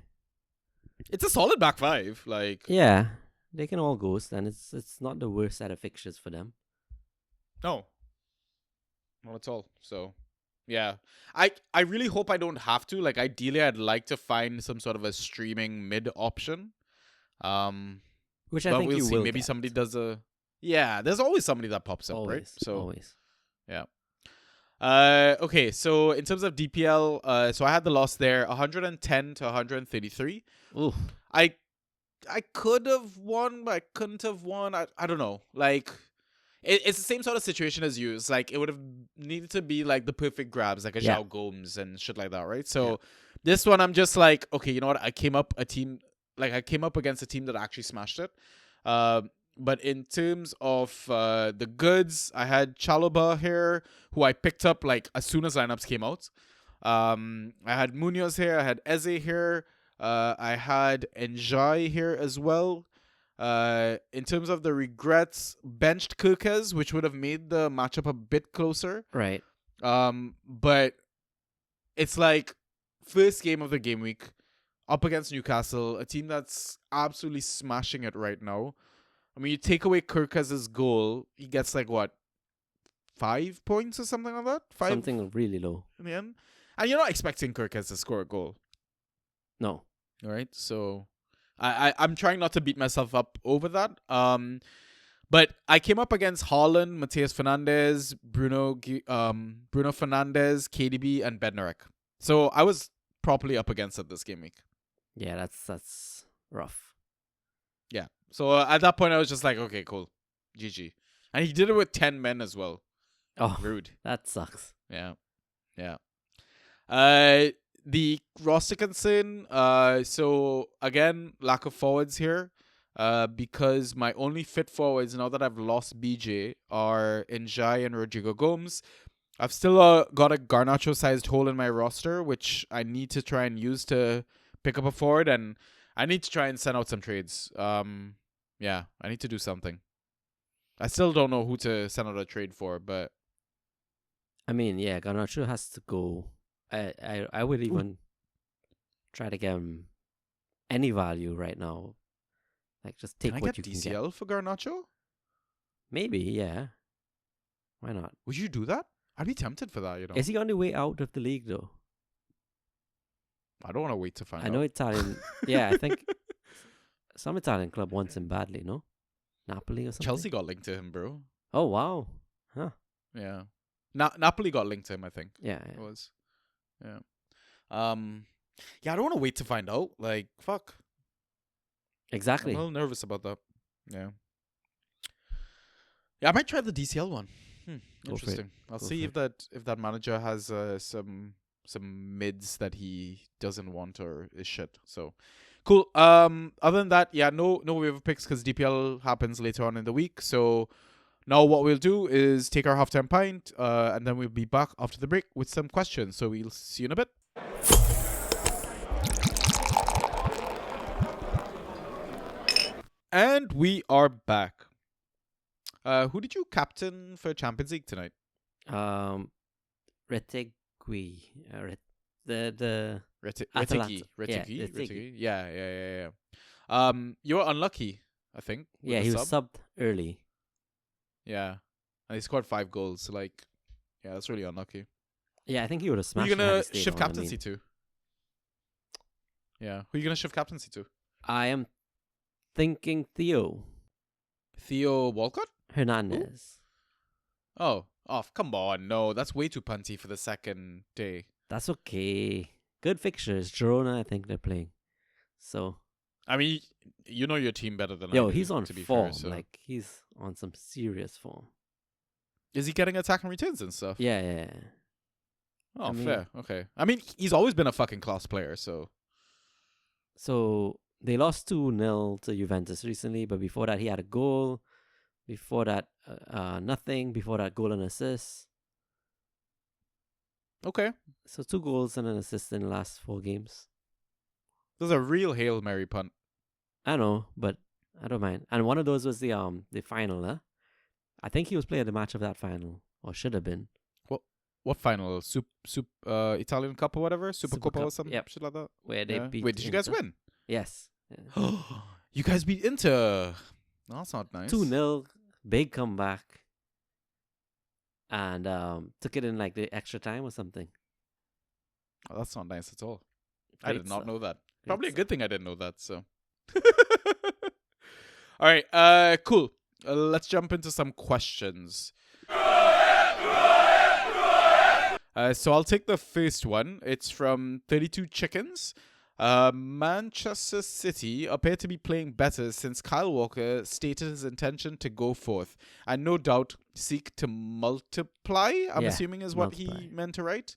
[SPEAKER 1] It's a solid back five. Like,
[SPEAKER 2] Yeah, they can all go, and it's not the worst set of fixtures for them.
[SPEAKER 1] no, not at all. So, yeah, I really hope I don't have to. Like, ideally, I'd like to find some sort of a streaming mid option.
[SPEAKER 2] Which I
[SPEAKER 1] But
[SPEAKER 2] think
[SPEAKER 1] we'll
[SPEAKER 2] you
[SPEAKER 1] see.
[SPEAKER 2] will
[SPEAKER 1] Maybe
[SPEAKER 2] get.
[SPEAKER 1] somebody does a. Yeah, there's always somebody that pops up, right?
[SPEAKER 2] Always,
[SPEAKER 1] So
[SPEAKER 2] always.
[SPEAKER 1] yeah. Okay. So in terms of DPL, so I had the loss there, 110 to 133.
[SPEAKER 2] Ooh,
[SPEAKER 1] I could have won, but I couldn't have won. I don't know. Like, it's the same sort of situation as you. It's like it would have needed to be like the perfect grabs, like a
[SPEAKER 2] Yeah.
[SPEAKER 1] Zhao Gomes and shit like that, right? So this one, I'm just like, okay, you know what? I came up against a team that actually smashed it. But in terms of the goods, I had Chalobah here, who I picked up like as soon as lineups came out. I had Munoz here. I had Eze here. I had Njai here as well. In terms of the regrets, benched Kirkes, which would have made the matchup a bit closer.
[SPEAKER 2] right.
[SPEAKER 1] But it's like first game of the game week up against Newcastle, a team that's absolutely smashing it right now. I mean, you take away Kirkes' goal, he gets like what, 5 points or something like that? Five
[SPEAKER 2] Something really low.
[SPEAKER 1] in the end, and you're not expecting Kirkes to score a goal.
[SPEAKER 2] No.
[SPEAKER 1] All right, so I'm trying not to beat myself up over that. But I came up against Haaland, Mateus Fernandes, Bruno Fernandes, KDB, and Bednarek. So I was properly up against it this game week.
[SPEAKER 2] Yeah, that's rough.
[SPEAKER 1] Yeah. So at that point, I was just like, okay, cool, GG. And he did it with 10 men as well.
[SPEAKER 2] Oh,
[SPEAKER 1] Rude.
[SPEAKER 2] that sucks.
[SPEAKER 1] Yeah. Yeah. The roster concern, so again, lack of forwards here. Because my only fit forwards now that I've lost BJ are Njai and Rodrigo Gomes. I've still got a Garnacho-sized hole in my roster, which I need to try and use to pick up a forward, and I need to try and send out some trades. Yeah, I need to do something. I still don't know who to send out a trade for, but
[SPEAKER 2] I mean, yeah, Garnacho has to go. I would even try to get him any value right now. Like, just take
[SPEAKER 1] can I
[SPEAKER 2] what
[SPEAKER 1] get
[SPEAKER 2] you can get.
[SPEAKER 1] DCL for Garnacho?
[SPEAKER 2] Maybe, yeah. Why not?
[SPEAKER 1] Would you do that? I'd be tempted for that, you know.
[SPEAKER 2] Is he on the way out of the league though?
[SPEAKER 1] I don't want to wait to find out.
[SPEAKER 2] I know Italian. Yeah, I think some Italian club wants him badly. No, Napoli or something.
[SPEAKER 1] Chelsea got linked to him, bro.
[SPEAKER 2] Oh wow. Huh.
[SPEAKER 1] Yeah. Napoli got linked to him, I think.
[SPEAKER 2] Yeah.
[SPEAKER 1] It was. Yeah. Yeah, I don't want to wait to find out. Like, fuck.
[SPEAKER 2] Exactly.
[SPEAKER 1] I'm a little nervous about that. Yeah. Yeah, I might try the DCL one.
[SPEAKER 2] Go for it.
[SPEAKER 1] Interesting. I'll
[SPEAKER 2] Go
[SPEAKER 1] see
[SPEAKER 2] for
[SPEAKER 1] if that manager has some mids that he doesn't want or is shit. So cool. Other than that, yeah, no waiver picks because DPL happens later on in the week. So now what we'll do is take our halftime pint, and then we'll be back after the break with some questions. So we'll see you in a bit. And we are back. Who did you captain for Champions League tonight?
[SPEAKER 2] Retegui. The
[SPEAKER 1] Retiki.
[SPEAKER 2] Atalanta.
[SPEAKER 1] Retiki.
[SPEAKER 2] Yeah,
[SPEAKER 1] Retiki. Yeah. You were unlucky, I think. with
[SPEAKER 2] yeah,
[SPEAKER 1] the
[SPEAKER 2] he was
[SPEAKER 1] sub.
[SPEAKER 2] subbed early.
[SPEAKER 1] Yeah. And he scored 5 goals. So like, yeah, that's really unlucky.
[SPEAKER 2] Yeah, I think he would have
[SPEAKER 1] Who
[SPEAKER 2] smashed.
[SPEAKER 1] are you
[SPEAKER 2] it had
[SPEAKER 1] gonna
[SPEAKER 2] he stayed
[SPEAKER 1] shift
[SPEAKER 2] on, I
[SPEAKER 1] captaincy
[SPEAKER 2] mean.
[SPEAKER 1] to? Yeah. Who are you gonna shift captaincy to?
[SPEAKER 2] I am thinking Theo
[SPEAKER 1] Theo Walcott?
[SPEAKER 2] Hernandez.
[SPEAKER 1] Oh, come on. No, that's way too punty for the second day.
[SPEAKER 2] That's okay. Good fixtures. Girona, I think they're playing. So,
[SPEAKER 1] I mean, you know your team better than I
[SPEAKER 2] yo,
[SPEAKER 1] do,
[SPEAKER 2] he's on
[SPEAKER 1] to be
[SPEAKER 2] form.
[SPEAKER 1] fair, so.
[SPEAKER 2] Like, he's on some serious form.
[SPEAKER 1] Is he getting attack and returns and stuff?
[SPEAKER 2] Yeah.
[SPEAKER 1] Oh,
[SPEAKER 2] I mean-
[SPEAKER 1] fair. Okay. I mean, he's always been a fucking class player, so.
[SPEAKER 2] So, they lost 2-0 to Juventus recently, but before that, he had a goal. Before that, nothing. Before that, goal and assist.
[SPEAKER 1] Okay.
[SPEAKER 2] So 2 goals and an assist in the last 4 games.
[SPEAKER 1] This is a real Hail Mary punt.
[SPEAKER 2] I know, but I don't mind. And one of those was the final, huh? I think he was player of the match of that final, or should have been.
[SPEAKER 1] What final? Italian Cup or whatever? Super
[SPEAKER 2] Super
[SPEAKER 1] Coppa or
[SPEAKER 2] Cup,
[SPEAKER 1] some
[SPEAKER 2] yep.
[SPEAKER 1] shit like that?
[SPEAKER 2] Where they
[SPEAKER 1] Yeah.
[SPEAKER 2] beat
[SPEAKER 1] Wait, did you guys
[SPEAKER 2] Inter.
[SPEAKER 1] win?
[SPEAKER 2] Yes. Yeah.
[SPEAKER 1] You guys beat Inter. That's not nice.
[SPEAKER 2] 2-0, big comeback. And took it in like the extra time or something.
[SPEAKER 1] Oh, that's not nice at all. I
[SPEAKER 2] Great
[SPEAKER 1] did not
[SPEAKER 2] stuff.
[SPEAKER 1] know that.
[SPEAKER 2] Great
[SPEAKER 1] Probably a
[SPEAKER 2] stuff.
[SPEAKER 1] good thing I didn't know that, so. All right, cool. Let's jump into some questions. So I'll take the first one. It's from 32 Chickens. Manchester City appear to be playing better since Kyle Walker stated his intention to go forth and no doubt seek to multiply. I'm
[SPEAKER 2] Yeah,
[SPEAKER 1] assuming is what
[SPEAKER 2] multiply.
[SPEAKER 1] he meant to write.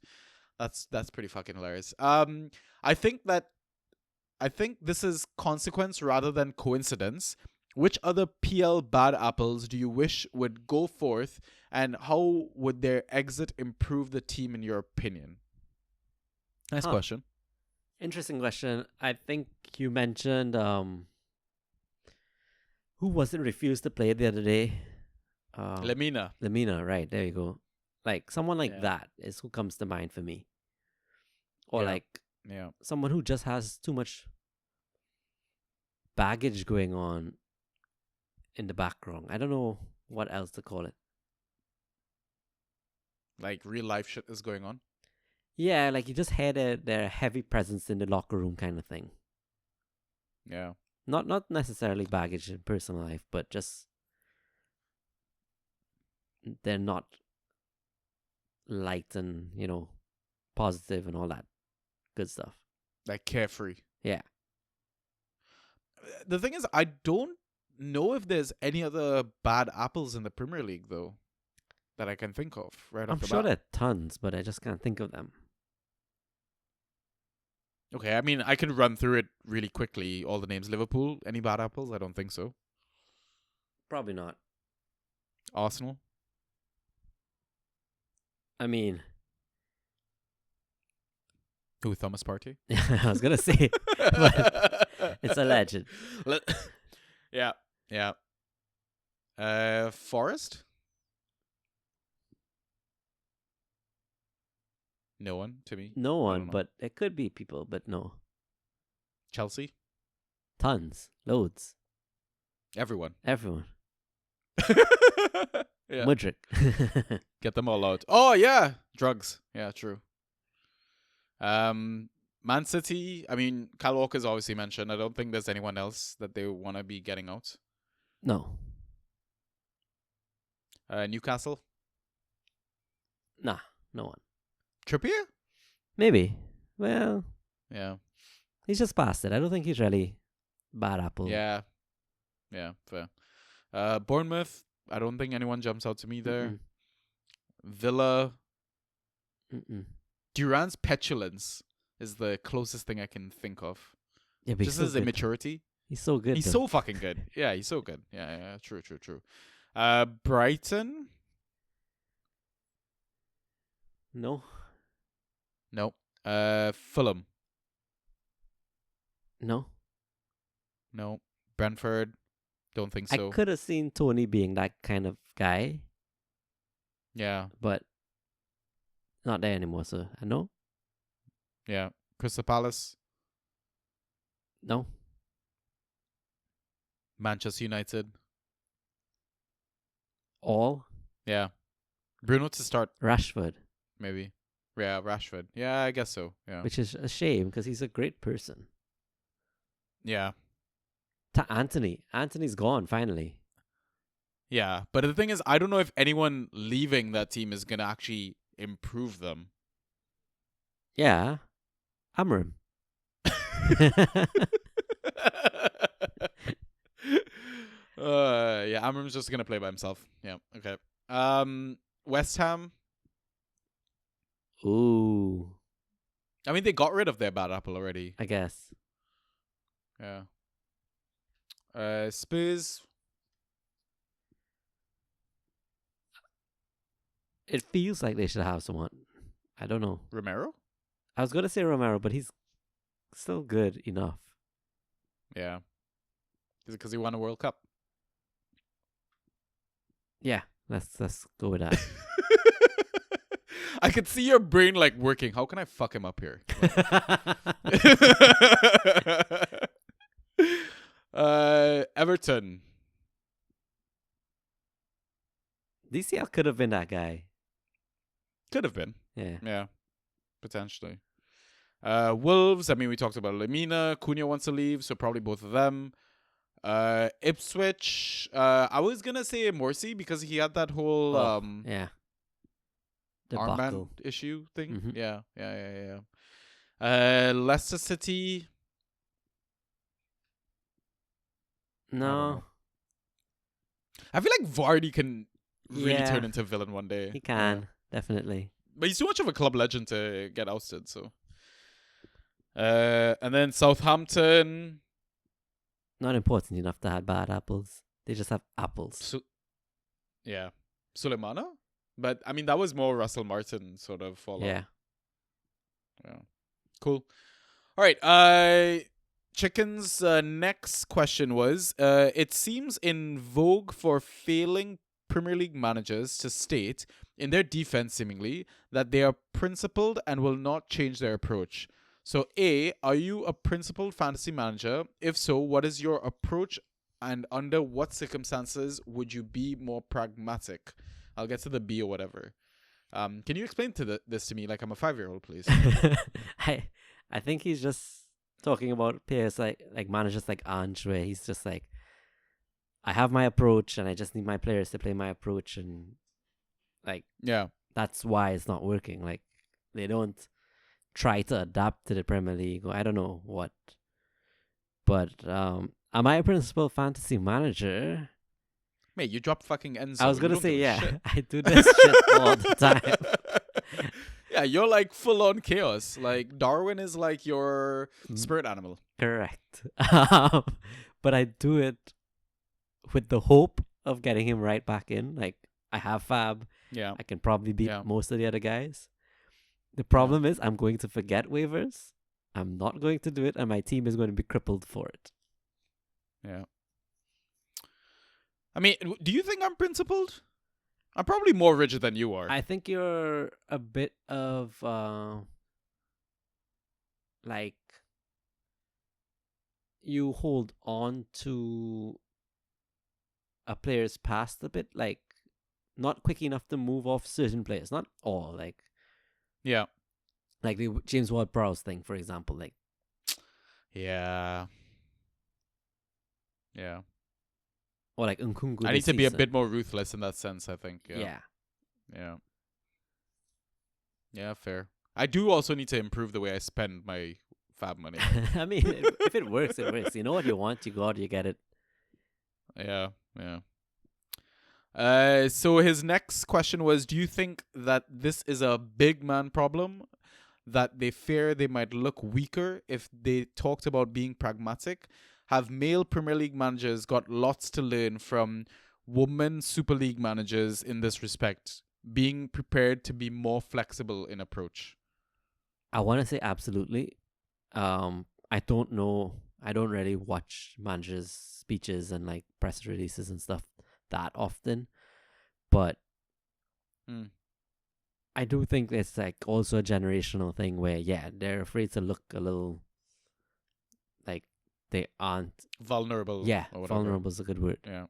[SPEAKER 1] That's pretty fucking hilarious. I think this is consequence rather than coincidence. Which other PL bad apples do you wish would go forth, and how would their exit improve the team in your opinion? Nice question.
[SPEAKER 2] Interesting question. I think you mentioned who wasn't refused to play the other day?
[SPEAKER 1] Lemina.
[SPEAKER 2] Lemina, right, there you go. Like someone like
[SPEAKER 1] Yeah.
[SPEAKER 2] that is who comes to mind for me. Or
[SPEAKER 1] Yeah.
[SPEAKER 2] like
[SPEAKER 1] Yeah.
[SPEAKER 2] someone who just has too much baggage going on in the background. I don't know what else to call it.
[SPEAKER 1] Like real life shit is going on.
[SPEAKER 2] Yeah, like you just had their heavy presence in the locker room kind of thing.
[SPEAKER 1] Yeah.
[SPEAKER 2] Not necessarily baggage in personal life, but just they're not light and, positive and all that good stuff.
[SPEAKER 1] Like carefree.
[SPEAKER 2] Yeah.
[SPEAKER 1] The thing is, I don't know if there's any other bad apples in the Premier League though that I can think of right
[SPEAKER 2] I'm
[SPEAKER 1] off the
[SPEAKER 2] sure
[SPEAKER 1] bat.
[SPEAKER 2] there are tons, but I just can't think of them.
[SPEAKER 1] Okay, I mean, I can run through it really quickly. All the names. Liverpool, any bad apples? I don't think so.
[SPEAKER 2] Probably not.
[SPEAKER 1] Arsenal.
[SPEAKER 2] I mean,
[SPEAKER 1] Who? Thomas Partey.
[SPEAKER 2] I was gonna say, but it's a legend.
[SPEAKER 1] Yeah, yeah. Forest. No one to me.
[SPEAKER 2] No
[SPEAKER 1] I
[SPEAKER 2] one,
[SPEAKER 1] don't know.
[SPEAKER 2] but it could be people, but no.
[SPEAKER 1] Chelsea.
[SPEAKER 2] Tons, loads,
[SPEAKER 1] Everyone.
[SPEAKER 2] everyone.
[SPEAKER 1] Yeah.
[SPEAKER 2] Mudryk.
[SPEAKER 1] Get them all out. Oh yeah, drugs. Yeah, true. Man City. I mean, Kyle Walker's obviously mentioned. I don't think there's anyone else that they want to be getting out.
[SPEAKER 2] No,
[SPEAKER 1] Newcastle.
[SPEAKER 2] nah, no one.
[SPEAKER 1] Trippier.
[SPEAKER 2] Maybe. Well,
[SPEAKER 1] Yeah.
[SPEAKER 2] he's just past it. I don't think he's really bad apple.
[SPEAKER 1] Yeah. Yeah. Fair. Bournemouth. I don't think anyone jumps out to me there.
[SPEAKER 2] Mm-mm.
[SPEAKER 1] Villa.
[SPEAKER 2] Mm-mm.
[SPEAKER 1] Duran's petulance is the closest thing I can think of.
[SPEAKER 2] Yeah, but
[SPEAKER 1] Just
[SPEAKER 2] he's
[SPEAKER 1] his
[SPEAKER 2] so good.
[SPEAKER 1] immaturity.
[SPEAKER 2] He's so good.
[SPEAKER 1] He's
[SPEAKER 2] though.
[SPEAKER 1] so fucking good. Yeah, he's so good. Yeah, true. Brighton?
[SPEAKER 2] No.
[SPEAKER 1] No. Fulham?
[SPEAKER 2] No.
[SPEAKER 1] No. Brentford? Don't think so.
[SPEAKER 2] I could have seen Tony being that kind of guy,
[SPEAKER 1] Yeah,
[SPEAKER 2] but not there anymore. So I know.
[SPEAKER 1] yeah. Crystal Palace?
[SPEAKER 2] No.
[SPEAKER 1] Manchester United?
[SPEAKER 2] All
[SPEAKER 1] Yeah. Bruno to start,
[SPEAKER 2] Rashford,
[SPEAKER 1] maybe. Yeah, Rashford. Yeah, I guess so. Yeah.
[SPEAKER 2] which is a shame because he's a great person.
[SPEAKER 1] Yeah.
[SPEAKER 2] To Anthony. Anthony's gone finally.
[SPEAKER 1] Yeah. But the thing is, I don't know if anyone leaving that team is going to actually improve them.
[SPEAKER 2] Yeah. Amram.
[SPEAKER 1] Yeah, Amram's just gonna play by himself. Yeah, okay. West Ham.
[SPEAKER 2] Ooh.
[SPEAKER 1] I mean, they got rid of their bad apple already.
[SPEAKER 2] I guess.
[SPEAKER 1] Yeah. Spurs.
[SPEAKER 2] It feels like they should have someone. I don't know.
[SPEAKER 1] Romero?
[SPEAKER 2] I was gonna say Romero, but he's still good enough.
[SPEAKER 1] Yeah. Is it because he won a World Cup?
[SPEAKER 2] Yeah, let's go with that.
[SPEAKER 1] I could see your brain like working. How can I fuck him up here? Everton.
[SPEAKER 2] DCL could have been that guy.
[SPEAKER 1] Could have been.
[SPEAKER 2] Yeah.
[SPEAKER 1] Yeah. Potentially. Wolves. I mean, we talked about Lemina. Cunha wants to leave, so probably both of them. Ipswich. I was gonna say Morsi because he had that whole
[SPEAKER 2] Yeah.
[SPEAKER 1] armband
[SPEAKER 2] Debacle.
[SPEAKER 1] issue thing.
[SPEAKER 2] Mhm.
[SPEAKER 1] Yeah. Leicester City.
[SPEAKER 2] No.
[SPEAKER 1] I feel like Vardy can really
[SPEAKER 2] Yeah.
[SPEAKER 1] turn into a villain one day.
[SPEAKER 2] He can, definitely.
[SPEAKER 1] But he's too much of a club legend to get ousted, so. And then Southampton.
[SPEAKER 2] Not important enough to have bad apples. They just have apples.
[SPEAKER 1] Yeah. Suleimana? But, I mean, that was more Russell Martin sort of follow.
[SPEAKER 2] Yeah.
[SPEAKER 1] Cool. All right. Chicken's next question was, it seems in vogue for failing Premier League managers to state, in their defense seemingly, that they are principled and will not change their approach. So A, are you a principled fantasy manager? If so, what is your approach and under what circumstances would you be more pragmatic? I'll get to the B or whatever. Can you explain this to me like I'm a 5-year-old, please?
[SPEAKER 2] I think he's just talking about players like managers like Ange, where he's just like, I have my approach and I just need my players to play my approach, and like
[SPEAKER 1] Yeah.
[SPEAKER 2] that's why it's not working. Like they don't try to adapt to the Premier League or I don't know what. But am I a principal fantasy manager?
[SPEAKER 1] Mate, you drop fucking Enzo.
[SPEAKER 2] I was
[SPEAKER 1] You
[SPEAKER 2] gonna
[SPEAKER 1] don't
[SPEAKER 2] say,
[SPEAKER 1] give a
[SPEAKER 2] yeah,
[SPEAKER 1] shit.
[SPEAKER 2] I do this shit all the time.
[SPEAKER 1] Yeah, you're like full on chaos. Like Darwin is like your
[SPEAKER 2] Mm.
[SPEAKER 1] spirit animal.
[SPEAKER 2] Correct. But I do it with the hope of getting him right back in. Like I have Fab.
[SPEAKER 1] Yeah.
[SPEAKER 2] I can probably beat
[SPEAKER 1] Yeah.
[SPEAKER 2] most of the other guys. The problem is I'm going to forget waivers. I'm not going to do it, and my team is going to be crippled for it.
[SPEAKER 1] Yeah. I mean, do you think I'm principled? I'm probably more rigid than you are.
[SPEAKER 2] I think you're a bit of like you hold on to a player's past a bit, like not quick enough to move off certain players. Not all, like
[SPEAKER 1] Yeah.
[SPEAKER 2] the James Ward-Prowse thing, for example. Like
[SPEAKER 1] Yeah.
[SPEAKER 2] or like Nkunku.
[SPEAKER 1] I
[SPEAKER 2] this
[SPEAKER 1] need to be a
[SPEAKER 2] season.
[SPEAKER 1] bit more ruthless in that sense, I think.
[SPEAKER 2] Yeah.
[SPEAKER 1] Yeah, fair. I do also need to improve the way I spend my Fab money.
[SPEAKER 2] I mean, if it works, it works. You know what you want, you go out, you get it.
[SPEAKER 1] Yeah. So his next question was, do you think that this is a big man problem? That they fear they might look weaker if they talked about being pragmatic? Have male Premier League managers got lots to learn from women Super League managers in this respect? Being prepared to be more flexible in approach.
[SPEAKER 2] I want to say absolutely. I don't know. I don't really watch managers' speeches and like press releases and stuff that often, but I do think it's like also a generational thing where they're afraid to look a little like they aren't
[SPEAKER 1] Vulnerable.
[SPEAKER 2] Yeah,
[SPEAKER 1] or whatever.
[SPEAKER 2] vulnerable is a good word.
[SPEAKER 1] Yeah.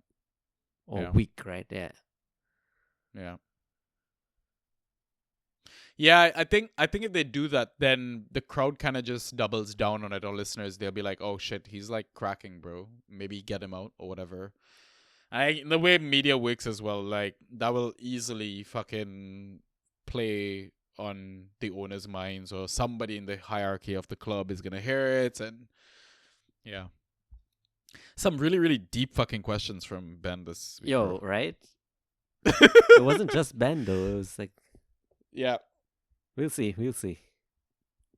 [SPEAKER 2] Or
[SPEAKER 1] Yeah.
[SPEAKER 2] weak, right? Yeah.
[SPEAKER 1] Yeah, I think if they do that, then the crowd kind of just doubles down on it. Our listeners, they'll be like, "Oh shit, he's like cracking, bro. Maybe get him out or whatever." The way media works as well, like that will easily fucking play on the owners' minds, or somebody in the hierarchy of the club is gonna hear it, and yeah, some really really deep fucking questions from Ben this week.
[SPEAKER 2] Yo,
[SPEAKER 1] bro.
[SPEAKER 2] right? It wasn't just Ben though. It was like
[SPEAKER 1] Yeah.
[SPEAKER 2] we'll see.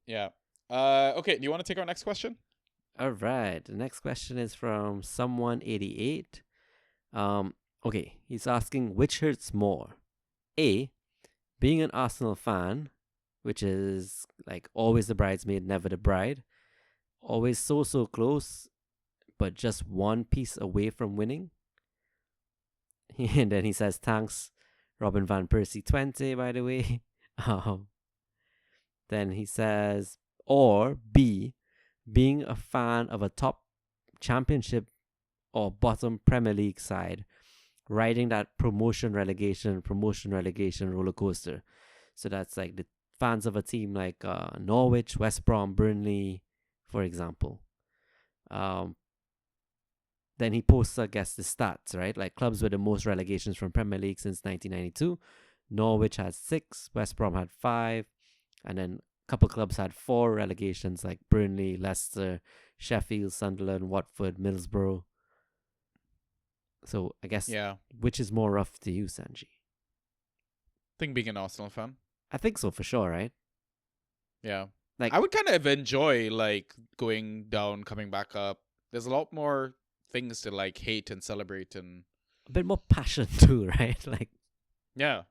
[SPEAKER 1] Yeah. Okay. Do you want to take our next question?
[SPEAKER 2] All right. The next question is from someone88. Okay, he's asking which hurts more. A, being an Arsenal fan which is like always the bridesmaid, never the bride. Always so close, but just one piece away from winning. And then he says, thanks, Robin Van Persie 20, by the way. Then he says, or B, being a fan of a top championship or bottom Premier League side, riding that promotion relegation roller coaster. So that's like the fans of a team like Norwich, West Brom, Burnley, for example. Then he posts, I guess, the stats, right? Like clubs with the most relegations from Premier League since 1992. Norwich had 6, West Brom had 5, and then a couple clubs had 4 relegations like Burnley, Leicester, Sheffield, Sunderland, Watford, Middlesbrough. So I guess, which is more rough to you, Sanji?
[SPEAKER 1] I think being an Arsenal fan.
[SPEAKER 2] I think so for sure, right?
[SPEAKER 1] Yeah.
[SPEAKER 2] Like
[SPEAKER 1] I would kind of enjoy like going down, coming back up. There's a lot more things to like hate and celebrate, and
[SPEAKER 2] a bit more passion too, right? Like
[SPEAKER 1] yeah.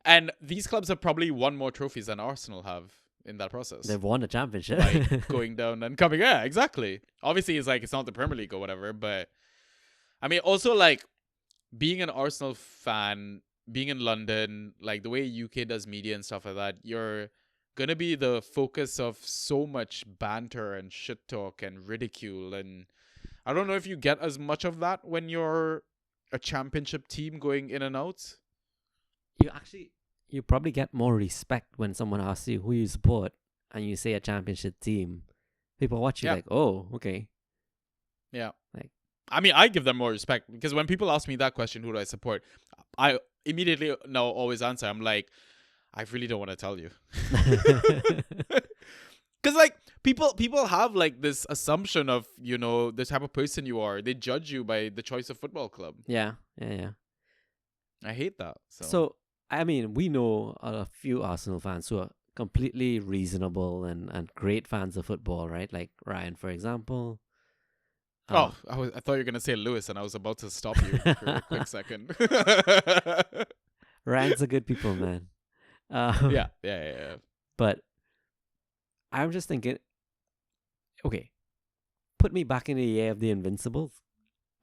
[SPEAKER 1] And these clubs have probably won more trophies than Arsenal have in that process.
[SPEAKER 2] They've won a championship.
[SPEAKER 1] Like going down and coming. Yeah, exactly. Obviously, it's like it's not the Premier League or whatever, but I mean, also like being an Arsenal fan, being in London, like the way UK does media and stuff like that, you're gonna be the focus of so much banter and shit talk and ridicule, and I don't know if you get as much of that when you're a championship team going in and out.
[SPEAKER 2] You probably get more respect when someone asks you who you support and you say a championship team. People watch you like, oh, okay.
[SPEAKER 1] Yeah.
[SPEAKER 2] Like,
[SPEAKER 1] I mean, I give them more respect because when people ask me that question, who do I support? I immediately now always answer. I'm like, I really don't want to tell you. Because like people have like this assumption of, you know, the type of person you are. They judge you by the choice of football club.
[SPEAKER 2] Yeah.
[SPEAKER 1] I hate that.
[SPEAKER 2] So I mean, we know a few Arsenal fans who are completely reasonable and great fans of football, right? Like Ryan, for example.
[SPEAKER 1] I thought you were gonna say Lewis, and I was about to stop you for a quick second.
[SPEAKER 2] Ryan's a good people, man.
[SPEAKER 1] Yeah.
[SPEAKER 2] But I'm just thinking, okay, put me back in the year of the Invincibles.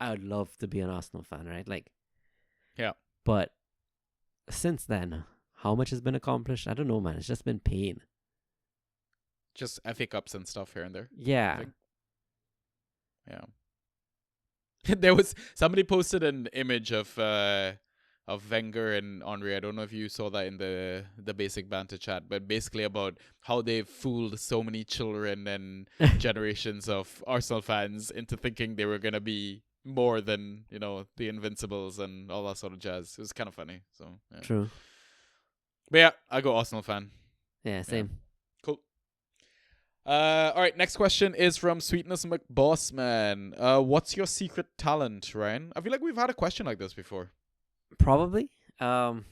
[SPEAKER 2] I would love to be an Arsenal fan, right? Like,
[SPEAKER 1] yeah.
[SPEAKER 2] But since then, how much has been accomplished? I don't know, man. It's just been pain.
[SPEAKER 1] Just FA Cups and stuff here and there.
[SPEAKER 2] Yeah.
[SPEAKER 1] Yeah. There was somebody posted an image of Wenger and Henry. I don't know if you saw that in the basic banter chat, but basically about how they've fooled so many children and generations of Arsenal fans into thinking they were gonna be more than, you know, the Invincibles and all that sort of jazz. It was kind of funny. So yeah.
[SPEAKER 2] True.
[SPEAKER 1] But yeah, I go Arsenal fan.
[SPEAKER 2] Yeah, same.
[SPEAKER 1] Yeah. Cool. All right, next question is from Sweetness McBossman. What's your secret talent, Ryan? I feel like we've had a question like this before.
[SPEAKER 2] Probably. I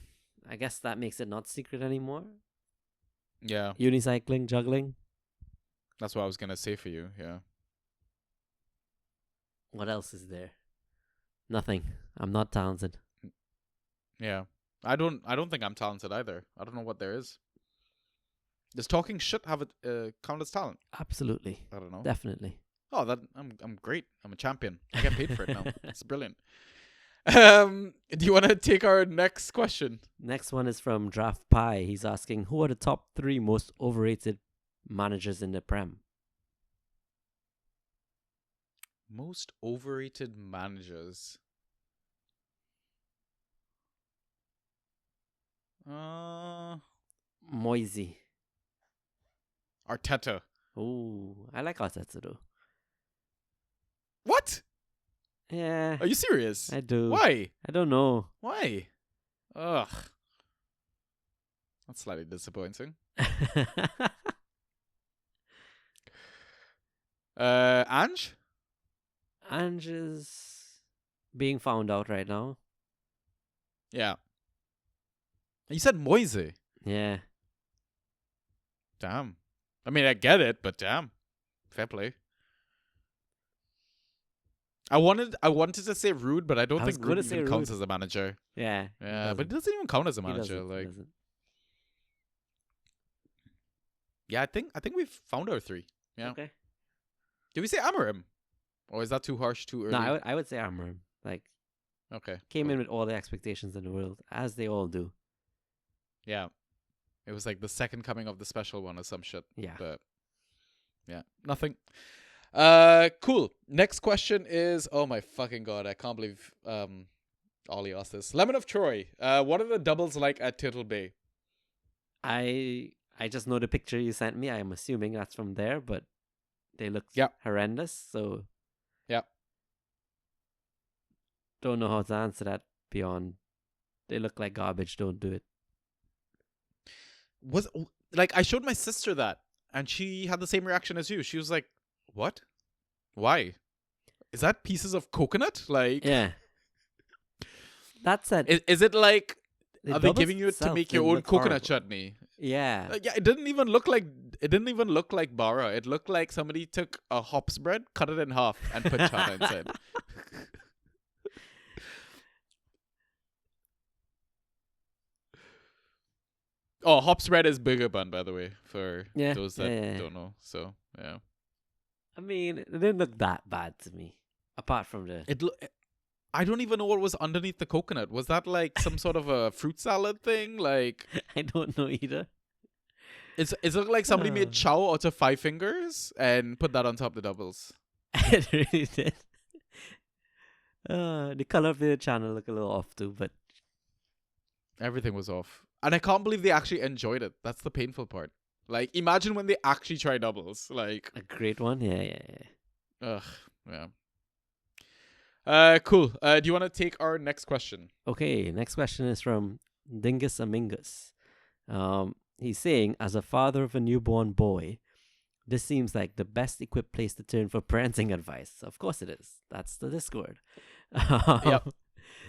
[SPEAKER 2] guess that makes it not secret anymore.
[SPEAKER 1] Yeah.
[SPEAKER 2] Unicycling, juggling.
[SPEAKER 1] That's what I was gonna say for you. Yeah.
[SPEAKER 2] What else is there? Nothing. I'm not talented.
[SPEAKER 1] Yeah. I don't think I'm talented either. I don't know what there is. Does talking shit have it count as talent?
[SPEAKER 2] Absolutely.
[SPEAKER 1] I don't know.
[SPEAKER 2] Definitely.
[SPEAKER 1] Oh, I'm great. I'm a champion. I get paid for it now. It's brilliant. Do you want to take our next question?
[SPEAKER 2] Next one is from Draft Pie. He's asking, who are the top 3 most overrated managers in the Prem?
[SPEAKER 1] Most overrated managers.
[SPEAKER 2] Moisey.
[SPEAKER 1] Arteta.
[SPEAKER 2] Ooh, I like Arteta though.
[SPEAKER 1] What?
[SPEAKER 2] Yeah.
[SPEAKER 1] Are you serious?
[SPEAKER 2] I do.
[SPEAKER 1] Why?
[SPEAKER 2] I don't know.
[SPEAKER 1] Why? Ugh. That's slightly disappointing. Ange?
[SPEAKER 2] Ange is being found out right now.
[SPEAKER 1] Yeah. You said Moise.
[SPEAKER 2] Yeah.
[SPEAKER 1] Damn. I mean, I get it, but damn. Fair play. I wanted to say Rude, but I don't think Rude even counts as a manager.
[SPEAKER 2] Yeah.
[SPEAKER 1] Yeah, but it doesn't even count as a manager.
[SPEAKER 2] Doesn't.
[SPEAKER 1] Yeah, I think we've found our three. Yeah.
[SPEAKER 2] Okay.
[SPEAKER 1] Did we say Amarim? Or is that too harsh, too early?
[SPEAKER 2] No, I would say Amarim. Like,
[SPEAKER 1] Okay.
[SPEAKER 2] came
[SPEAKER 1] cool.
[SPEAKER 2] in with all the expectations in the world, as they all do.
[SPEAKER 1] Yeah. It was like the second coming of the special one or some shit.
[SPEAKER 2] Yeah.
[SPEAKER 1] But yeah, nothing. Cool. Next question is, oh my fucking god, I can't believe Ollie asked this. Lemon of Troy. What are the doubles like at Turtle Bay?
[SPEAKER 2] I just know the picture you sent me. I'm assuming that's from there, but they look horrendous. So
[SPEAKER 1] yeah,
[SPEAKER 2] don't know how to answer that beyond they look like garbage. Don't do it.
[SPEAKER 1] Was like I showed my sister that, and she had the same reaction as you. She was like, "What? Why? Is that pieces of coconut? Like,
[SPEAKER 2] Yeah. That said,
[SPEAKER 1] is it like
[SPEAKER 2] the
[SPEAKER 1] are they
[SPEAKER 2] doubles
[SPEAKER 1] giving you it to
[SPEAKER 2] itself
[SPEAKER 1] make your
[SPEAKER 2] didn't
[SPEAKER 1] own
[SPEAKER 2] look
[SPEAKER 1] coconut
[SPEAKER 2] horrible.
[SPEAKER 1] chutney?
[SPEAKER 2] Yeah.
[SPEAKER 1] Yeah, it didn't even look like bara. It looked like somebody took a hops bread, cut it in half, and put chana inside. Oh, hops bread is bigger bun, by the way, for
[SPEAKER 2] Yeah,
[SPEAKER 1] those that
[SPEAKER 2] yeah.
[SPEAKER 1] don't know. So yeah,
[SPEAKER 2] I mean, it didn't look that bad to me. Apart from the
[SPEAKER 1] I don't even know what was underneath the coconut. Was that like some sort of a fruit salad thing? Like
[SPEAKER 2] I don't know either.
[SPEAKER 1] it looked like somebody made chow out of 5 fingers and put that on top of the doubles.
[SPEAKER 2] It really did. The color of the channel looked a little off too, but
[SPEAKER 1] Everything was off. And I can't believe they actually enjoyed it. That's the painful part. Like, imagine when they actually try doubles. Like,
[SPEAKER 2] a great one. Yeah.
[SPEAKER 1] ugh, yeah. Cool. Do you want to take our next question?
[SPEAKER 2] Okay, next question is from Dingus Amingus. He's saying, as a father of a newborn boy, this seems like the best equipped place to turn for parenting advice. Of course it is. That's the Discord.
[SPEAKER 1] Yep.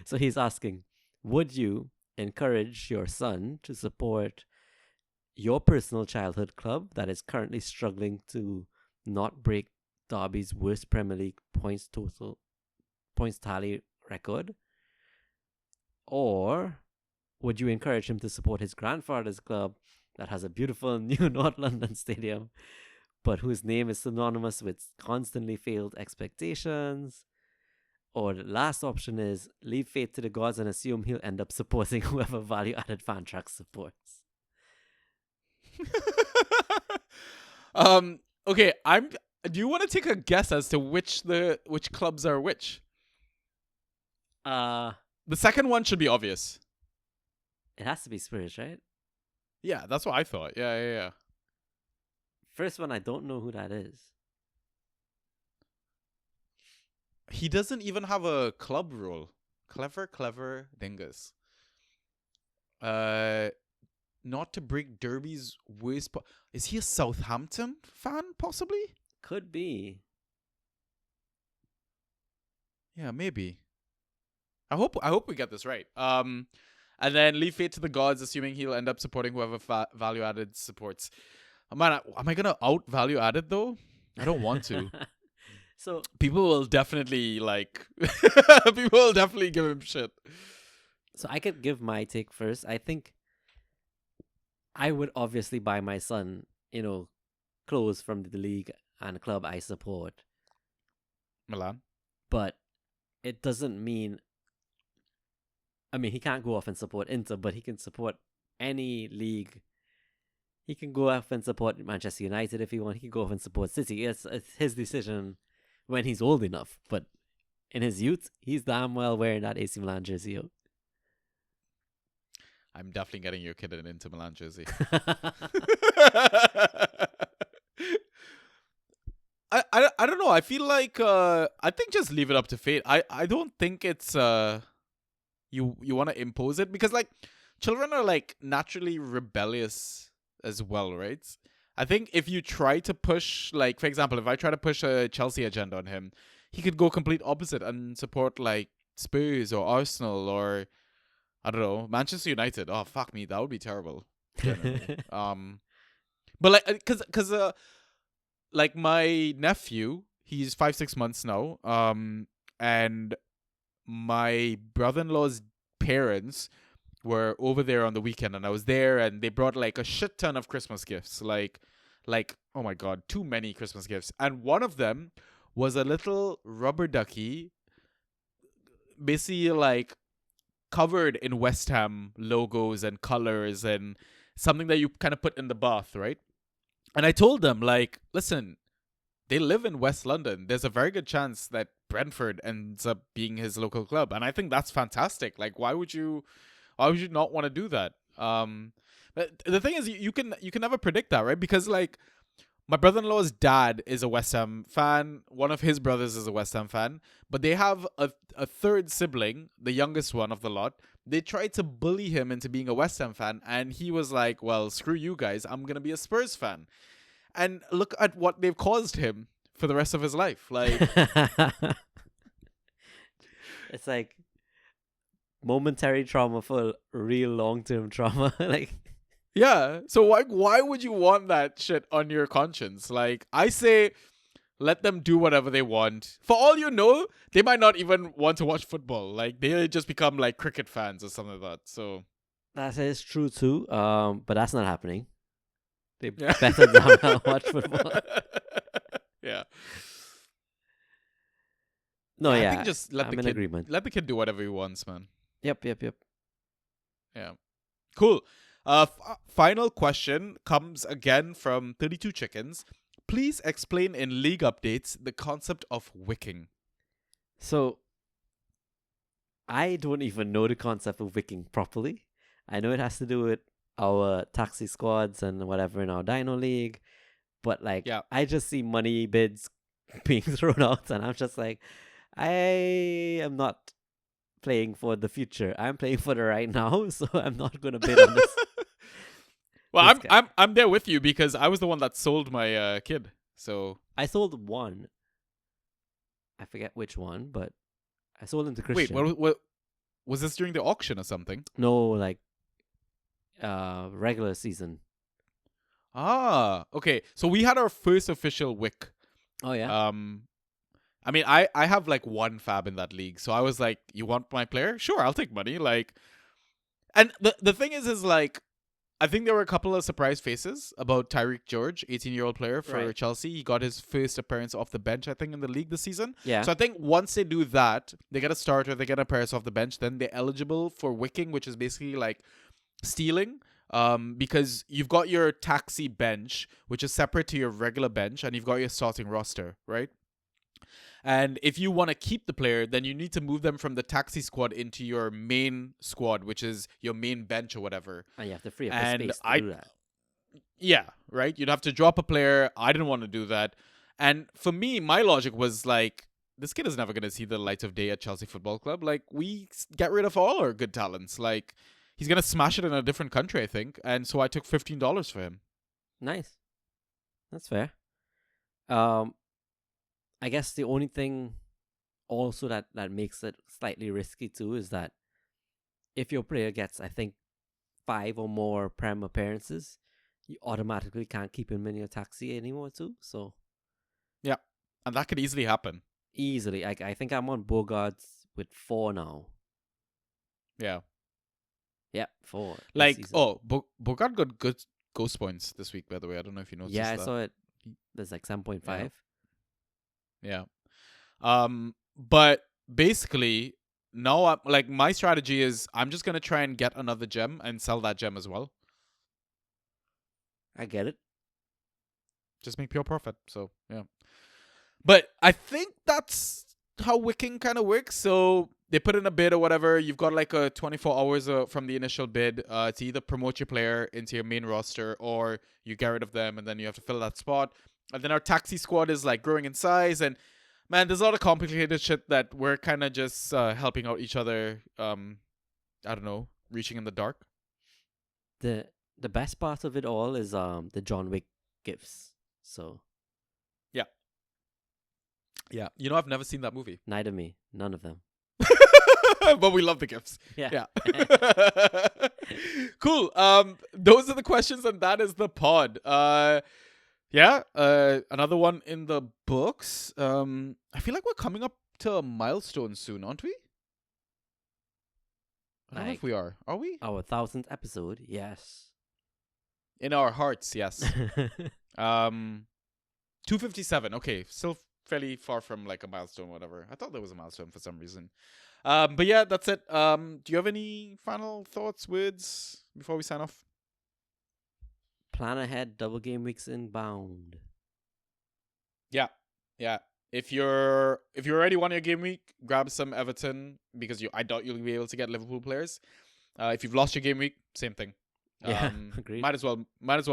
[SPEAKER 2] So he's asking, would you encourage your son to support your personal childhood club that is currently struggling to not break Derby's worst Premier League points tally record? Or would you encourage him to support his grandfather's club that has a beautiful new North London stadium, but whose name is synonymous with constantly failed expectations? Or the last option is leave faith to the gods and assume he'll end up supporting whoever value-added Fantrax supports.
[SPEAKER 1] Okay, do you want to take a guess as to which clubs are which?
[SPEAKER 2] The
[SPEAKER 1] second one should be obvious.
[SPEAKER 2] It has to be Spurs, right?
[SPEAKER 1] Yeah, that's what I thought. Yeah.
[SPEAKER 2] First one, I don't know who that is.
[SPEAKER 1] He doesn't even have a club role. Clever dingus. Not to break Derby's worst. Is he a Southampton fan? Possibly.
[SPEAKER 2] Could be.
[SPEAKER 1] Yeah, maybe. I hope we get this right. And then leave fate to the gods, assuming he'll end up supporting whoever value added supports. Man, am I gonna out value added though? I don't want to.
[SPEAKER 2] So
[SPEAKER 1] people will definitely give him shit.
[SPEAKER 2] So I could give my take first. I think I would obviously buy my son, clothes from the league and club I support.
[SPEAKER 1] Milan.
[SPEAKER 2] But it doesn't mean, he can't go off and support Inter, but he can support any league. He can go off and support Manchester United if he wants. He can go off and support City. It's his decision when he's old enough. But in his youth, he's damn well wearing that AC Milan jersey out.
[SPEAKER 1] I'm definitely getting your kid an Inter Milan jersey. I don't know. I feel like I think just leave it up to fate. I don't think it's you want to impose it, because like children are like naturally rebellious as well, right? I think if you try to push, like, for example, if I try to push a Chelsea agenda on him, he could go complete opposite and support like Spurs or Arsenal or I don't know, Manchester United. Oh fuck me, that would be terrible. But like, cause like my nephew, he's 5-6 months now. And my brother-in-law's parents were over there on the weekend, and I was there, and they brought like a shit ton of Christmas gifts. Like, like, oh my God, too many Christmas gifts. And one of them was a little rubber ducky, basically like covered in West Ham logos and colors and something that you kind of put in the bath, right? And I told them, like, listen, they live in West London. There's a very good chance that Brentford ends up being his local club. And I think that's fantastic. Like, why would you not want to do that? But the thing is, you can never predict that, right? Because like my brother-in-law's dad is a West Ham fan. One of his brothers is a West Ham fan. But they have a third sibling, the youngest one of the lot. They tried to bully him into being a West Ham fan. And he was like, well, screw you guys. I'm going to be a Spurs fan. And look at what they've caused him for the rest of his life. Like,
[SPEAKER 2] it's like momentary trauma for real long-term trauma. Like,
[SPEAKER 1] yeah. So why would you want that shit on your conscience? Like, I say, let them do whatever they want. For all you know, they might not even want to watch football. Like, they just become like cricket fans or something like that. So
[SPEAKER 2] that is true too. But that's not happening. They
[SPEAKER 1] yeah.
[SPEAKER 2] better not watch football.
[SPEAKER 1] Yeah.
[SPEAKER 2] No,
[SPEAKER 1] I
[SPEAKER 2] yeah,
[SPEAKER 1] think just let
[SPEAKER 2] I'm
[SPEAKER 1] the
[SPEAKER 2] in
[SPEAKER 1] kid
[SPEAKER 2] agreement.
[SPEAKER 1] let the kid do whatever he wants, man.
[SPEAKER 2] Yep.
[SPEAKER 1] Yeah. Cool. Final question comes again from 32 Chickens. Please explain in league updates the concept of wicking.
[SPEAKER 2] So, I don't even know the concept of wicking properly. I know it has to do with our taxi squads and whatever in our Dino League, but like,
[SPEAKER 1] Yeah.
[SPEAKER 2] I just see money bids being thrown out, and I'm just like, I am not playing for the future. I'm playing for the right now, so I'm not gonna bid on this.
[SPEAKER 1] Well,
[SPEAKER 2] This guy.
[SPEAKER 1] I'm there with you because I was the one that sold my kid. So
[SPEAKER 2] I sold one. I forget which one, but I sold him to Christian.
[SPEAKER 1] wait, what was this during the auction or something?
[SPEAKER 2] No, like regular season.
[SPEAKER 1] Ah, okay. So we had our first official wick.
[SPEAKER 2] Oh yeah.
[SPEAKER 1] I mean, I have like one fab in that league, so I was like, "You want my player? Sure, I'll take money." Like, and the thing is like, I think there were a couple of surprise faces about Tyreek George, 18-year-old player for
[SPEAKER 2] Right.
[SPEAKER 1] Chelsea. He got his first appearance off the bench, I think, in the league this season.
[SPEAKER 2] Yeah.
[SPEAKER 1] So I think once they do that, they get a starter, they get a appearance off the bench, then they're eligible for wicking, which is basically like stealing. Because you've got your taxi bench, which is separate to your regular bench, and you've got your starting roster, right? And if you want to keep the player, then you need to move them from the taxi squad into your main squad, which is your main bench or whatever.
[SPEAKER 2] And you have to free up the
[SPEAKER 1] And
[SPEAKER 2] space to do that.
[SPEAKER 1] Yeah, right? You'd have to drop a player. I didn't want to do that. And for me, my logic was like, this kid is never going to see the light of day at Chelsea Football Club. Like, we get rid of all our good talents. Like, he's going to smash it in a different country, I think. And so I took $15 for him.
[SPEAKER 2] Nice. That's fair. I guess the only thing also that makes it slightly risky too is that if your player gets, I think, 5 or more Prem appearances, you automatically can't keep him in your taxi anymore too. So
[SPEAKER 1] Yeah. And that could easily happen.
[SPEAKER 2] easily, I think I'm on Bogarts with 4 now.
[SPEAKER 1] Yeah.
[SPEAKER 2] Yep, 4. this
[SPEAKER 1] Like,
[SPEAKER 2] season.
[SPEAKER 1] Bogart got good ghost points this week, by the way. I don't know if you noticed
[SPEAKER 2] Yeah, I
[SPEAKER 1] that.
[SPEAKER 2] saw it. There's like 7.5.
[SPEAKER 1] Yeah. But basically, now I'm like, my strategy is I'm just gonna try and get another gem and sell that gem as well.
[SPEAKER 2] I get it.
[SPEAKER 1] Just make pure profit. So yeah. But I think that's how wicking kind of works. So they put in a bid or whatever. You've got like a 24 hours from the initial bid to either promote your player into your main roster or you get rid of them and then you have to fill that spot. And then our taxi squad is like growing in size. And man, there's a lot of complicated shit that we're kind of just helping out each other. I don't know, reaching in the dark.
[SPEAKER 2] The best part of it all is the John Wick gifts. So
[SPEAKER 1] Yeah. You know, I've never seen that movie.
[SPEAKER 2] neither me, none of them.
[SPEAKER 1] But we love the gifts.
[SPEAKER 2] Yeah.
[SPEAKER 1] Yeah. Cool. Those are the questions, and that is the pod. Yeah. Another one in the books. I feel like we're coming up to a milestone soon, aren't we? I don't know if
[SPEAKER 2] Like-
[SPEAKER 1] we are. Are we?
[SPEAKER 2] Our 1000th episode, yes.
[SPEAKER 1] In our hearts, yes. 257. Okay, still fairly far from like a milestone, whatever. I thought there was a milestone for some reason. But yeah, that's it. Do you have any final thoughts, words before we sign off?
[SPEAKER 2] Plan ahead, double game weeks inbound.
[SPEAKER 1] Yeah. If you're already won your game week, grab some Everton because I doubt you'll be able to get Liverpool players. If you've lost your game week, same thing.
[SPEAKER 2] Yeah, agreed.
[SPEAKER 1] Might as well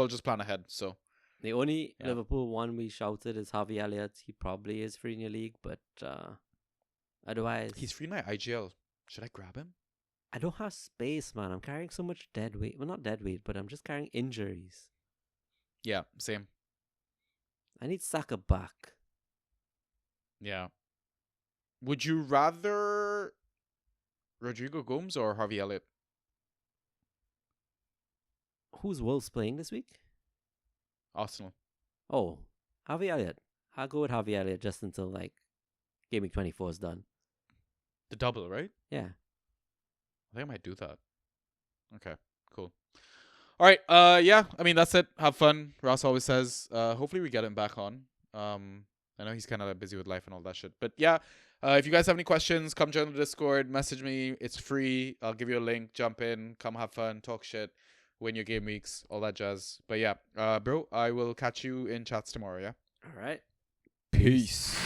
[SPEAKER 1] just plan ahead. So
[SPEAKER 2] The only
[SPEAKER 1] Yeah.
[SPEAKER 2] Liverpool one we shouted is Harvey Elliott. He probably is free in your league, but otherwise,
[SPEAKER 1] he's free in my IGL. Should I grab him?
[SPEAKER 2] I don't have space, man. I'm carrying so much dead weight. Well, not dead weight, but I'm just carrying injuries.
[SPEAKER 1] Yeah, same.
[SPEAKER 2] I need Saka back.
[SPEAKER 1] Yeah. Would you rather Rodrigo Gomes or Harvey Elliott?
[SPEAKER 2] Who's Wolves playing this week?
[SPEAKER 1] Arsenal.
[SPEAKER 2] Oh, Harvey Elliott. I'll go with Harvey Elliott just until like Game Week 24 is done.
[SPEAKER 1] The double, right?
[SPEAKER 2] Yeah.
[SPEAKER 1] I think I might do that. Okay, cool. All right. Yeah. I mean, that's it. Have fun. Ross always says. Hopefully we get him back on. I know he's kind of busy with life and all that shit. But yeah, if you guys have any questions, come join the Discord. Message me. It's free. I'll give you a link. Jump in. Come have fun. Talk shit. Win your game weeks. All that jazz. But yeah, bro, I will catch you in chats tomorrow. Yeah.
[SPEAKER 2] All right.
[SPEAKER 1] Peace.